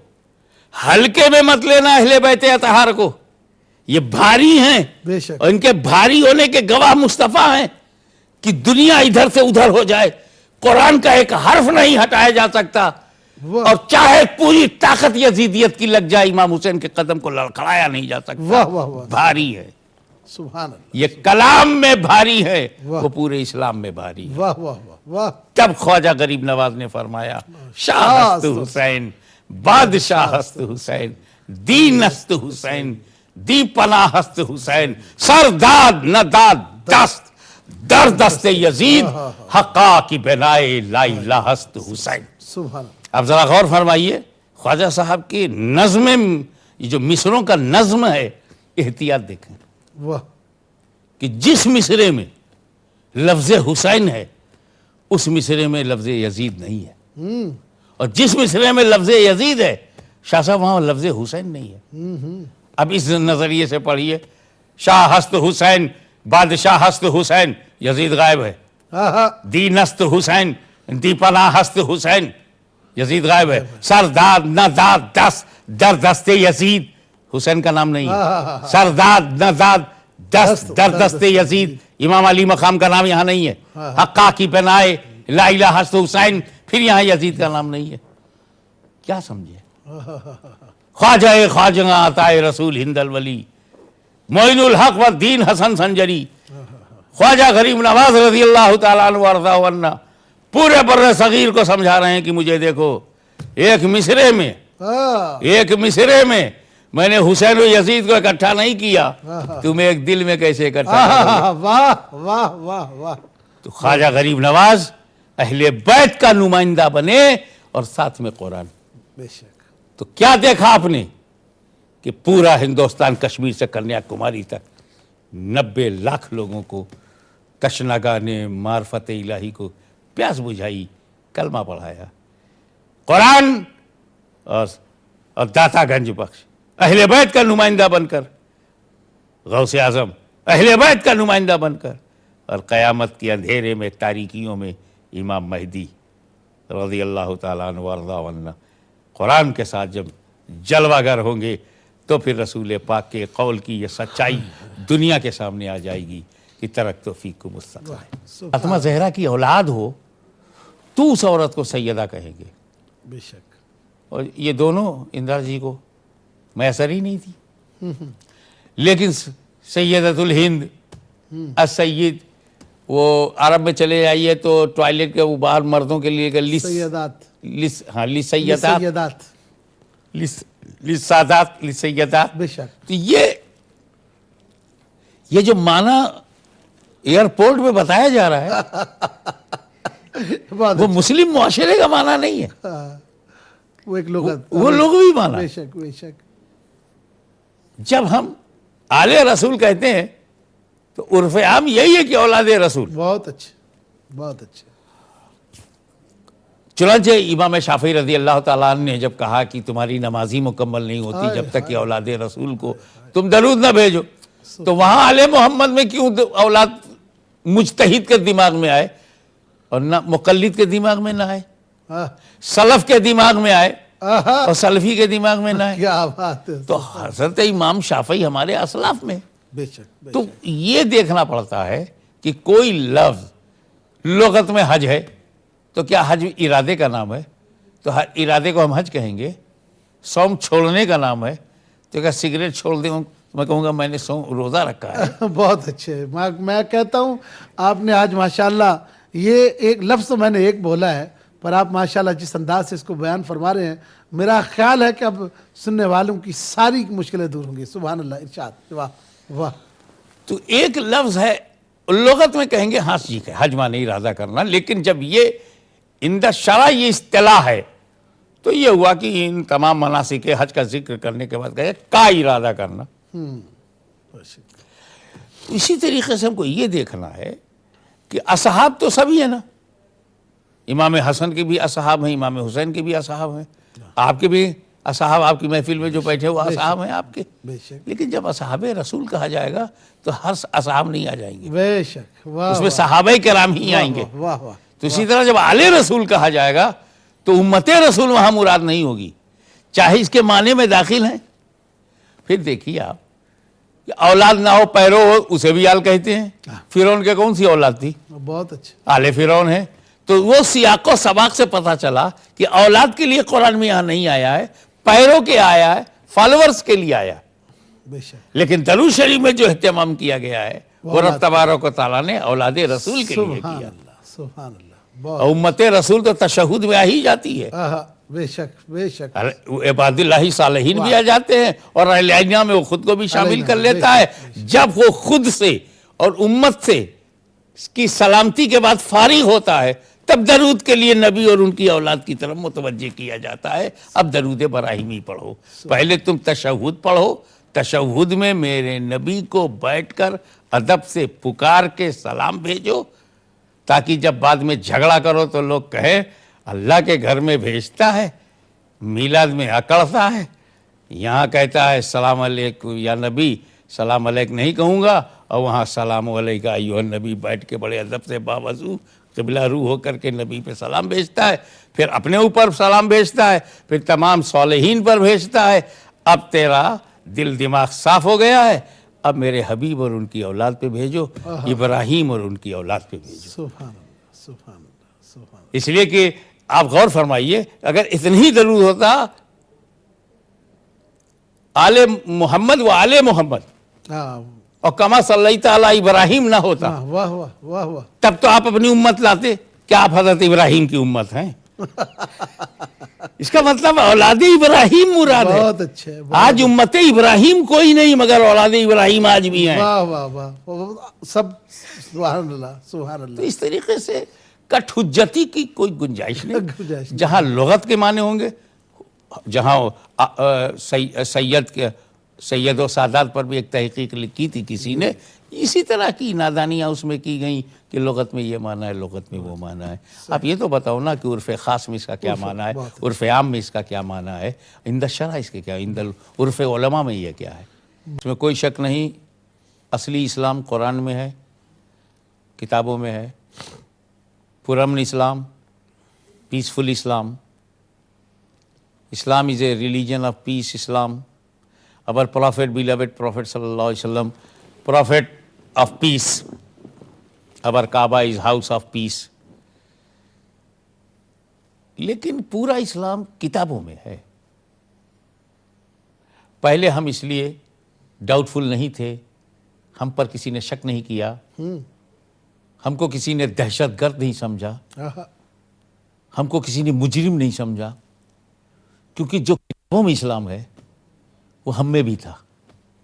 ہلکے میں مت لینا اہل بیت اطہار کو، یہ بھاری ہیں، بے شک اور ان کے بھاری ہونے کے گواہ مصطفیٰ ہیں کہ دنیا ادھر سے ادھر ہو جائے، قرآن کا ایک حرف نہیں ہٹایا جا سکتا، واہ اور چاہے پوری طاقت یزیدیت کی لگ جائے امام حسین کے قدم کو لڑکھڑایا نہیں جا سکتا، واہ واہ واہ بھاری ہے۔ سبحان اللہ یہ کلام میں بھاری ہے، واہ وہ پورے اسلام میں بھاری ہے۔ واہ واہ واہ واہ تب خواجہ غریب نواز نے فرمایا شاہ حسین بادشاہ ہست حسین، دین است حسین، دی پناہ ہست حسین، سر داد نہ داد دست، در دست یزید حقا کی بنائے لا الہ ہست حسین۔ سبحان اب ذرا غور فرمائیے خواجہ صاحب کی نظم، یہ جو مصروں کا نظم ہے، احتیاط دیکھیں واہ، کہ جس مصرے میں لفظ حسین ہے اس مصرے میں لفظ یزید نہیں ہے، اور جس مصرے میں لفظ یزید ہے شاہ صاحب وہاں لفظ حسین نہیں ہے۔ اب اس نظریے سے پڑھیے، شاہ ہست حسین، بادشاہ ہست حسین، یزید غائب ہے، دین است حسین، دی پناہ ہست حسین، یزید غائب ہے، سر داد نہ داد دست، در دست یزید، حسین کا نام نہیں ہے، سر داد نہ داد دست، در دست یزید، امام علی مقام کا نام یہاں نہیں ہے، حقا کی بنائے لا الہ ہست حسین، پھر یہاں یزید کا نام نہیں ہے۔ کیا سمجھے؟ خواجہ خواجہ عطائے رسول ہند الولی، معین الحق و دین حسن سنجری، خواجہ غریب نواز رضی اللہ تعالیٰ عنہ وارضاہ عنہ پورے بر صغیر کو سمجھا رہے ہیں کہ مجھے دیکھو، ایک مصرے میں میں نے حسین و یزید کو اکٹھا نہیں کیا، تم ایک دل میں کیسے اکٹھا کرو گے؟ واہ واہ واہ واہ، تو خواجہ غریب نواز اہل بیت کا نمائندہ بنے اور ساتھ میں قرآن۔ بے شک، تو کیا دیکھا آپ نے کہ پورا ہندوستان کشمیر سے کنیا کماری تک 90 لاکھ لوگوں کو تشنگاہ نے معرفت الہی کو پیاس بجھائی، کلمہ پڑھایا، قرآن اور داتا گنج بخش اہل بیت کا نمائندہ بن کر، غوث اعظم اہل بیت کا نمائندہ بن کر، اور قیامت کے اندھیرے میں تاریکیوں میں امام مہدی رضی اللہ تعالیٰ عنہ وارضاہ عنہ قرآن کے ساتھ جب جلوہ گر ہوں گے تو پھر رسول پاک کے قول کی یہ سچائی دنیا کے سامنے آ جائے گی کہ ترکت فیکم الثقلین۔ فاطمہ زہرا کی اولاد ہو تو اس عورت کو سیدہ کہیں گے، بے شک، اور یہ دونوں اندرا جی کو میسر ہی نہیں تھی، لیکن سیدۃ الہند السید، وہ عرب میں چلے جائیے تو ٹوائلٹ کے وہ باہر مردوں کے لیے سیدات، لسیدات، لسادات، بے شک، تو یہ جو معنی ایئرپورٹ میں بتایا جا رہا ہے وہ مسلم معاشرے کا معنی نہیں ہے، وہ ایک لغت، وہ لغوی معنی بے ہے۔ شک بے شک، جب ہم آل رسول کہتے ہیں تو عرف عام یہی ہے کہ اولاد رسول۔ بہت اچھے، بہت اچھے، چنانچہ امام شافعی رضی اللہ تعالیٰ عنہ نے جب کہا کہ تمہاری نماز ہی مکمل نہیں ہوتی جب تک کہ اولاد رسول کو تم درود نہ بھیجو، تو وہاں آل محمد میں کیوں اولاد مجتہد کے دماغ میں آئے اور نہ مقلد کے دماغ میں نہ آئے، سلف کے دماغ میں آئے اور سلفی کے دماغ میں نہ آئے؟ کیا بات ہے، تو حضرت امام شافعی ہمارے اسلاف میں، بے شک، تو یہ دیکھنا پڑتا ہے کہ کوئی لفظ لغت میں حج ہے تو کیا حج ارادے کا نام ہے؟ تو ارادے کو ہم حج کہیں گے۔ صوم چھوڑنے کا نام ہے تو کیا سگریٹ چھوڑ دیں میں کہوں گا میں نے روزہ رکھا ہے؟ بہت اچھے، میں کہتا ہوں آپ نے آج ماشاءاللہ یہ ایک لفظ تو میں نے ایک بولا ہے، پر آپ ماشاءاللہ جس انداز سے اس کو بیان فرما رہے ہیں، میرا خیال ہے کہ اب سننے والوں کی ساری مشکلیں دور ہوں گی۔ سبحان اللہ، ارشاد، واہ واہ۔ تو ایک لفظ ہے لغت میں کہیں گے ہاں ٹھیک ہے حج معنی ارادہ کرنا، لیکن جب یہ اندر شرع یہ اصطلاح ہے تو یہ ہوا کہ ان تمام مناسک حج کا ذکر کرنے کے بعد کہے کا ارادہ کرنا۔ اسی طریقے سے ہم کو یہ دیکھنا ہے کہ اصحاب تو سبھی ہیں نا، امام حسن کے بھی اصحاب ہیں، امام حسین کے بھی اصحاب ہیں، آپ کے بھی اصحاب، آپ کی محفل میں جو بیٹھے وہ اصحاب ہیں آپ کے، بے شک، لیکن جب اصحاب رسول کہا جائے گا تو ہر اصحاب نہیں آ جائیں گے، بے شک، واہ اس میں صحابہ کرام ہی آئیں گے۔ واہ واہ، تو اسی طرح جب آل رسول کہا جائے گا تو امت رسول وہاں مراد نہیں ہوگی، چاہے اس کے معنی میں داخل ہیں۔ پھر دیکھیے آپ کہ اولاد نہ ہو پیرو ہو اسے بھی آل کہتے ہیں۔ فرعون کے کون سی اولاد تھی؟ بہت اچھے، آل فرعون ہے۔ تو وہ سیاق و سباق سے پتہ چلا کہ اولاد کے لیے قرآن میں یہاں نہیں آیا ہے، پیرو کے آیا ہے، فالورز کے لیے آیا ہے۔ بے شک، لیکن درود شریف میں جو اہتمام کیا گیا ہے وہ رب تبارک و تعالیٰ نے اولاد رسول کے لیے سبحان کیا۔ اللہ، سبحان اللہ اور بہت امت رسول تو تشہد میں آ ہی جاتی ہے، بے شک بے شک عباد اللہ صالحین بھی آ جاتے ہیں، اور اہلیہ میں وہ خود کو بھی شامل علیہ کر بے لیتا ہے۔ جب وہ خود سے اور امت سے کی سلامتی کے بعد فارغ ہوتا ہے، تب درود کے لیے نبی اور ان کی اولاد کی طرف متوجہ کیا جاتا ہے۔ اب درود ابراہیمی پڑھو، پہلے تم تشہد پڑھو، تشہد میں میرے نبی کو بیٹھ کر ادب سے پکار کے سلام بھیجو، تاکہ جب بعد میں جھگڑا کرو تو لوگ کہیں اللہ کے گھر میں بھیجتا ہے، میلاد میں اکڑتا ہے، یہاں کہتا ہے السلام علیکم یا نبی، سلام علیک نہیں کہوں گا، اور وہاں سلام علیکہ ایھا النبی بیٹھ کے بڑے ادب سے باوضو قبلہ رو ہو کر کے نبی پہ سلام بھیجتا ہے، پھر اپنے اوپر سلام بھیجتا ہے، پھر تمام صالحین پر بھیجتا ہے۔ اب تیرا دل دماغ صاف ہو گیا ہے، اب میرے حبیب اور ان کی اولاد پہ بھیجو، ابراہیم اور ان کی اولاد پہ بھیجو۔ سبحان اللہ سبحان اللہ سبحان اس لیے کہ آپ غور فرمائیے، اگر اتنی ہی درود ہوتا آل محمد و آل محمد اللہ، اور کما صلیت علی ابراہیم نہ ہوتا، واہ واہ واہ واہ، تب تو آپ اپنی امت لاتے، کیا آپ حضرت ابراہیم کی امت ہیں؟ اس کا مطلب اولاد ابراہیم مراد ہے۔ بہت اچھے، آج امت ابراہیم کوئی نہیں مگر اولاد ابراہیم آج بھی ہیں۔ واہ واہ واہ، سب سبحان اللہ سبحان تو اللہ، اس طریقے سے کٹ حجتی کی کوئی گنجائش نہیں۔ گنجائش نہیں۔ جہاں لغت کے معنی ہوں گے، جہاں سید و سادات پر بھی ایک تحقیق کی تھی کسی نے، اسی طرح کی نادانیاں اس میں کی گئیں کہ لغت میں یہ معنی ہے، لغت میں وہ معنی ہے۔ آپ یہ تو بتاؤ نا کہ عرف خاص میں اس کا کیا معنی ہے، عرف عام میں اس کا کیا معنی ہے، عند الشرع اس کے کیا، عند عرف علماء میں یہ کیا ہے۔ اس میں کوئی شک نہیں، اصلی اسلام قرآن میں ہے، کتابوں میں ہے، پرامن اسلام، peaceful Islam. Islam is a religion of peace, Islam. Our Prophet, beloved Prophet sallallahu alaihi wasallam, Prophet of peace. Our Kaaba is house of peace. لیکن پورا اسلام کتابوں میں ہے۔ پہلے ہم اس لیے ڈاؤٹ فل نہیں تھے، ہم پر کسی نے شک نہیں کیا، ہم کو کسی نے دہشت گرد نہیں سمجھا، ہم کو کسی نے مجرم نہیں سمجھا، کیونکہ جو کتابوں میں اسلام ہے وہ ہم میں بھی تھا۔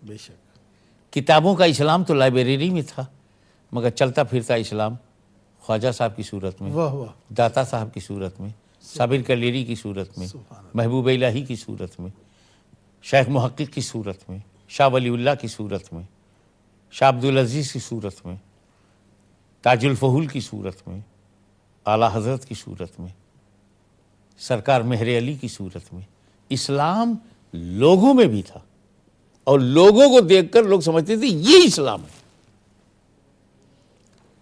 بے شک کتابوں کا اسلام تو لائبریری میں تھا، مگر چلتا پھرتا اسلام خواجہ صاحب کی صورت میں، واہ واہ، داتا صاحب کی صورت میں، صابر کلیری کی صورت میں، محبوب الہی کی صورت میں، شیخ محقق کی صورت میں، شاہ ولی اللہ کی صورت میں، شاہ عبدالعزیز کی صورت میں، تاج الفہول کی صورت میں، اعلیٰ حضرت کی صورت میں، سرکار مہر علی کی صورت میں۔ اسلام لوگوں میں بھی تھا، اور لوگوں کو دیکھ کر لوگ سمجھتے تھے یہ اسلام ہے۔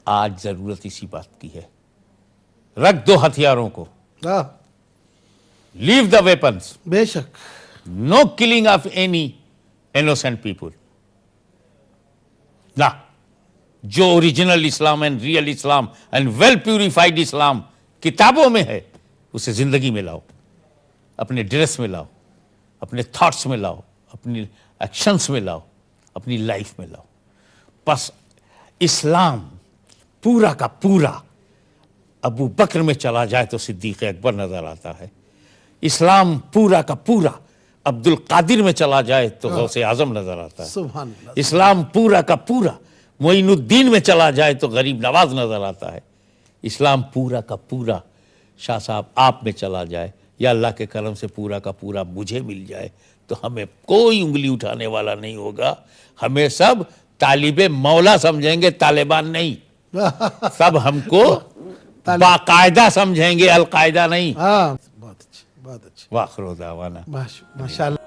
آج ضرورت اسی بات کی ہے، رکھ دو ہتھیاروں کو، لیو دا ویپنس، بے شک no killing of any innocent people. نہ، جو original Islam and real Islam and well purified Islam کتابوں میں ہے، اسے زندگی میں لاؤ، اپنے ڈریس میں لاؤ، اپنے تھاٹس میں لاؤ، اپنی ایکشنز میں لاؤ، اپنی لائف میں لاؤ۔ بس اسلام پورا کا پورا ابو بکر میں چلا جائے تو صدیق اکبر نظر آتا ہے، اسلام پورا کا پورا عبد القادر میں چلا جائے تو غوث اعظم نظر آتا ہے، سبحان اللہ، اسلام پورا کا پورا معین الدین میں چلا جائے تو غریب نواز نظر آتا ہے، اسلام پورا کا پورا شاہ صاحب آپ میں چلا جائے، یا اللہ کے کرم سے پورا کا پورا مجھے مل جائے تو ہمیں کوئی انگلی اٹھانے والا نہیں ہوگا، ہمیں سب طالب مولا سمجھیں گے، طالبان نہیں، سب ہم کو باقاعدہ سمجھیں گے، القاعدہ نہیں۔ ہاں، بہت اچھا بہت اچھا، وآخر دعوانا ماشاء اللہ۔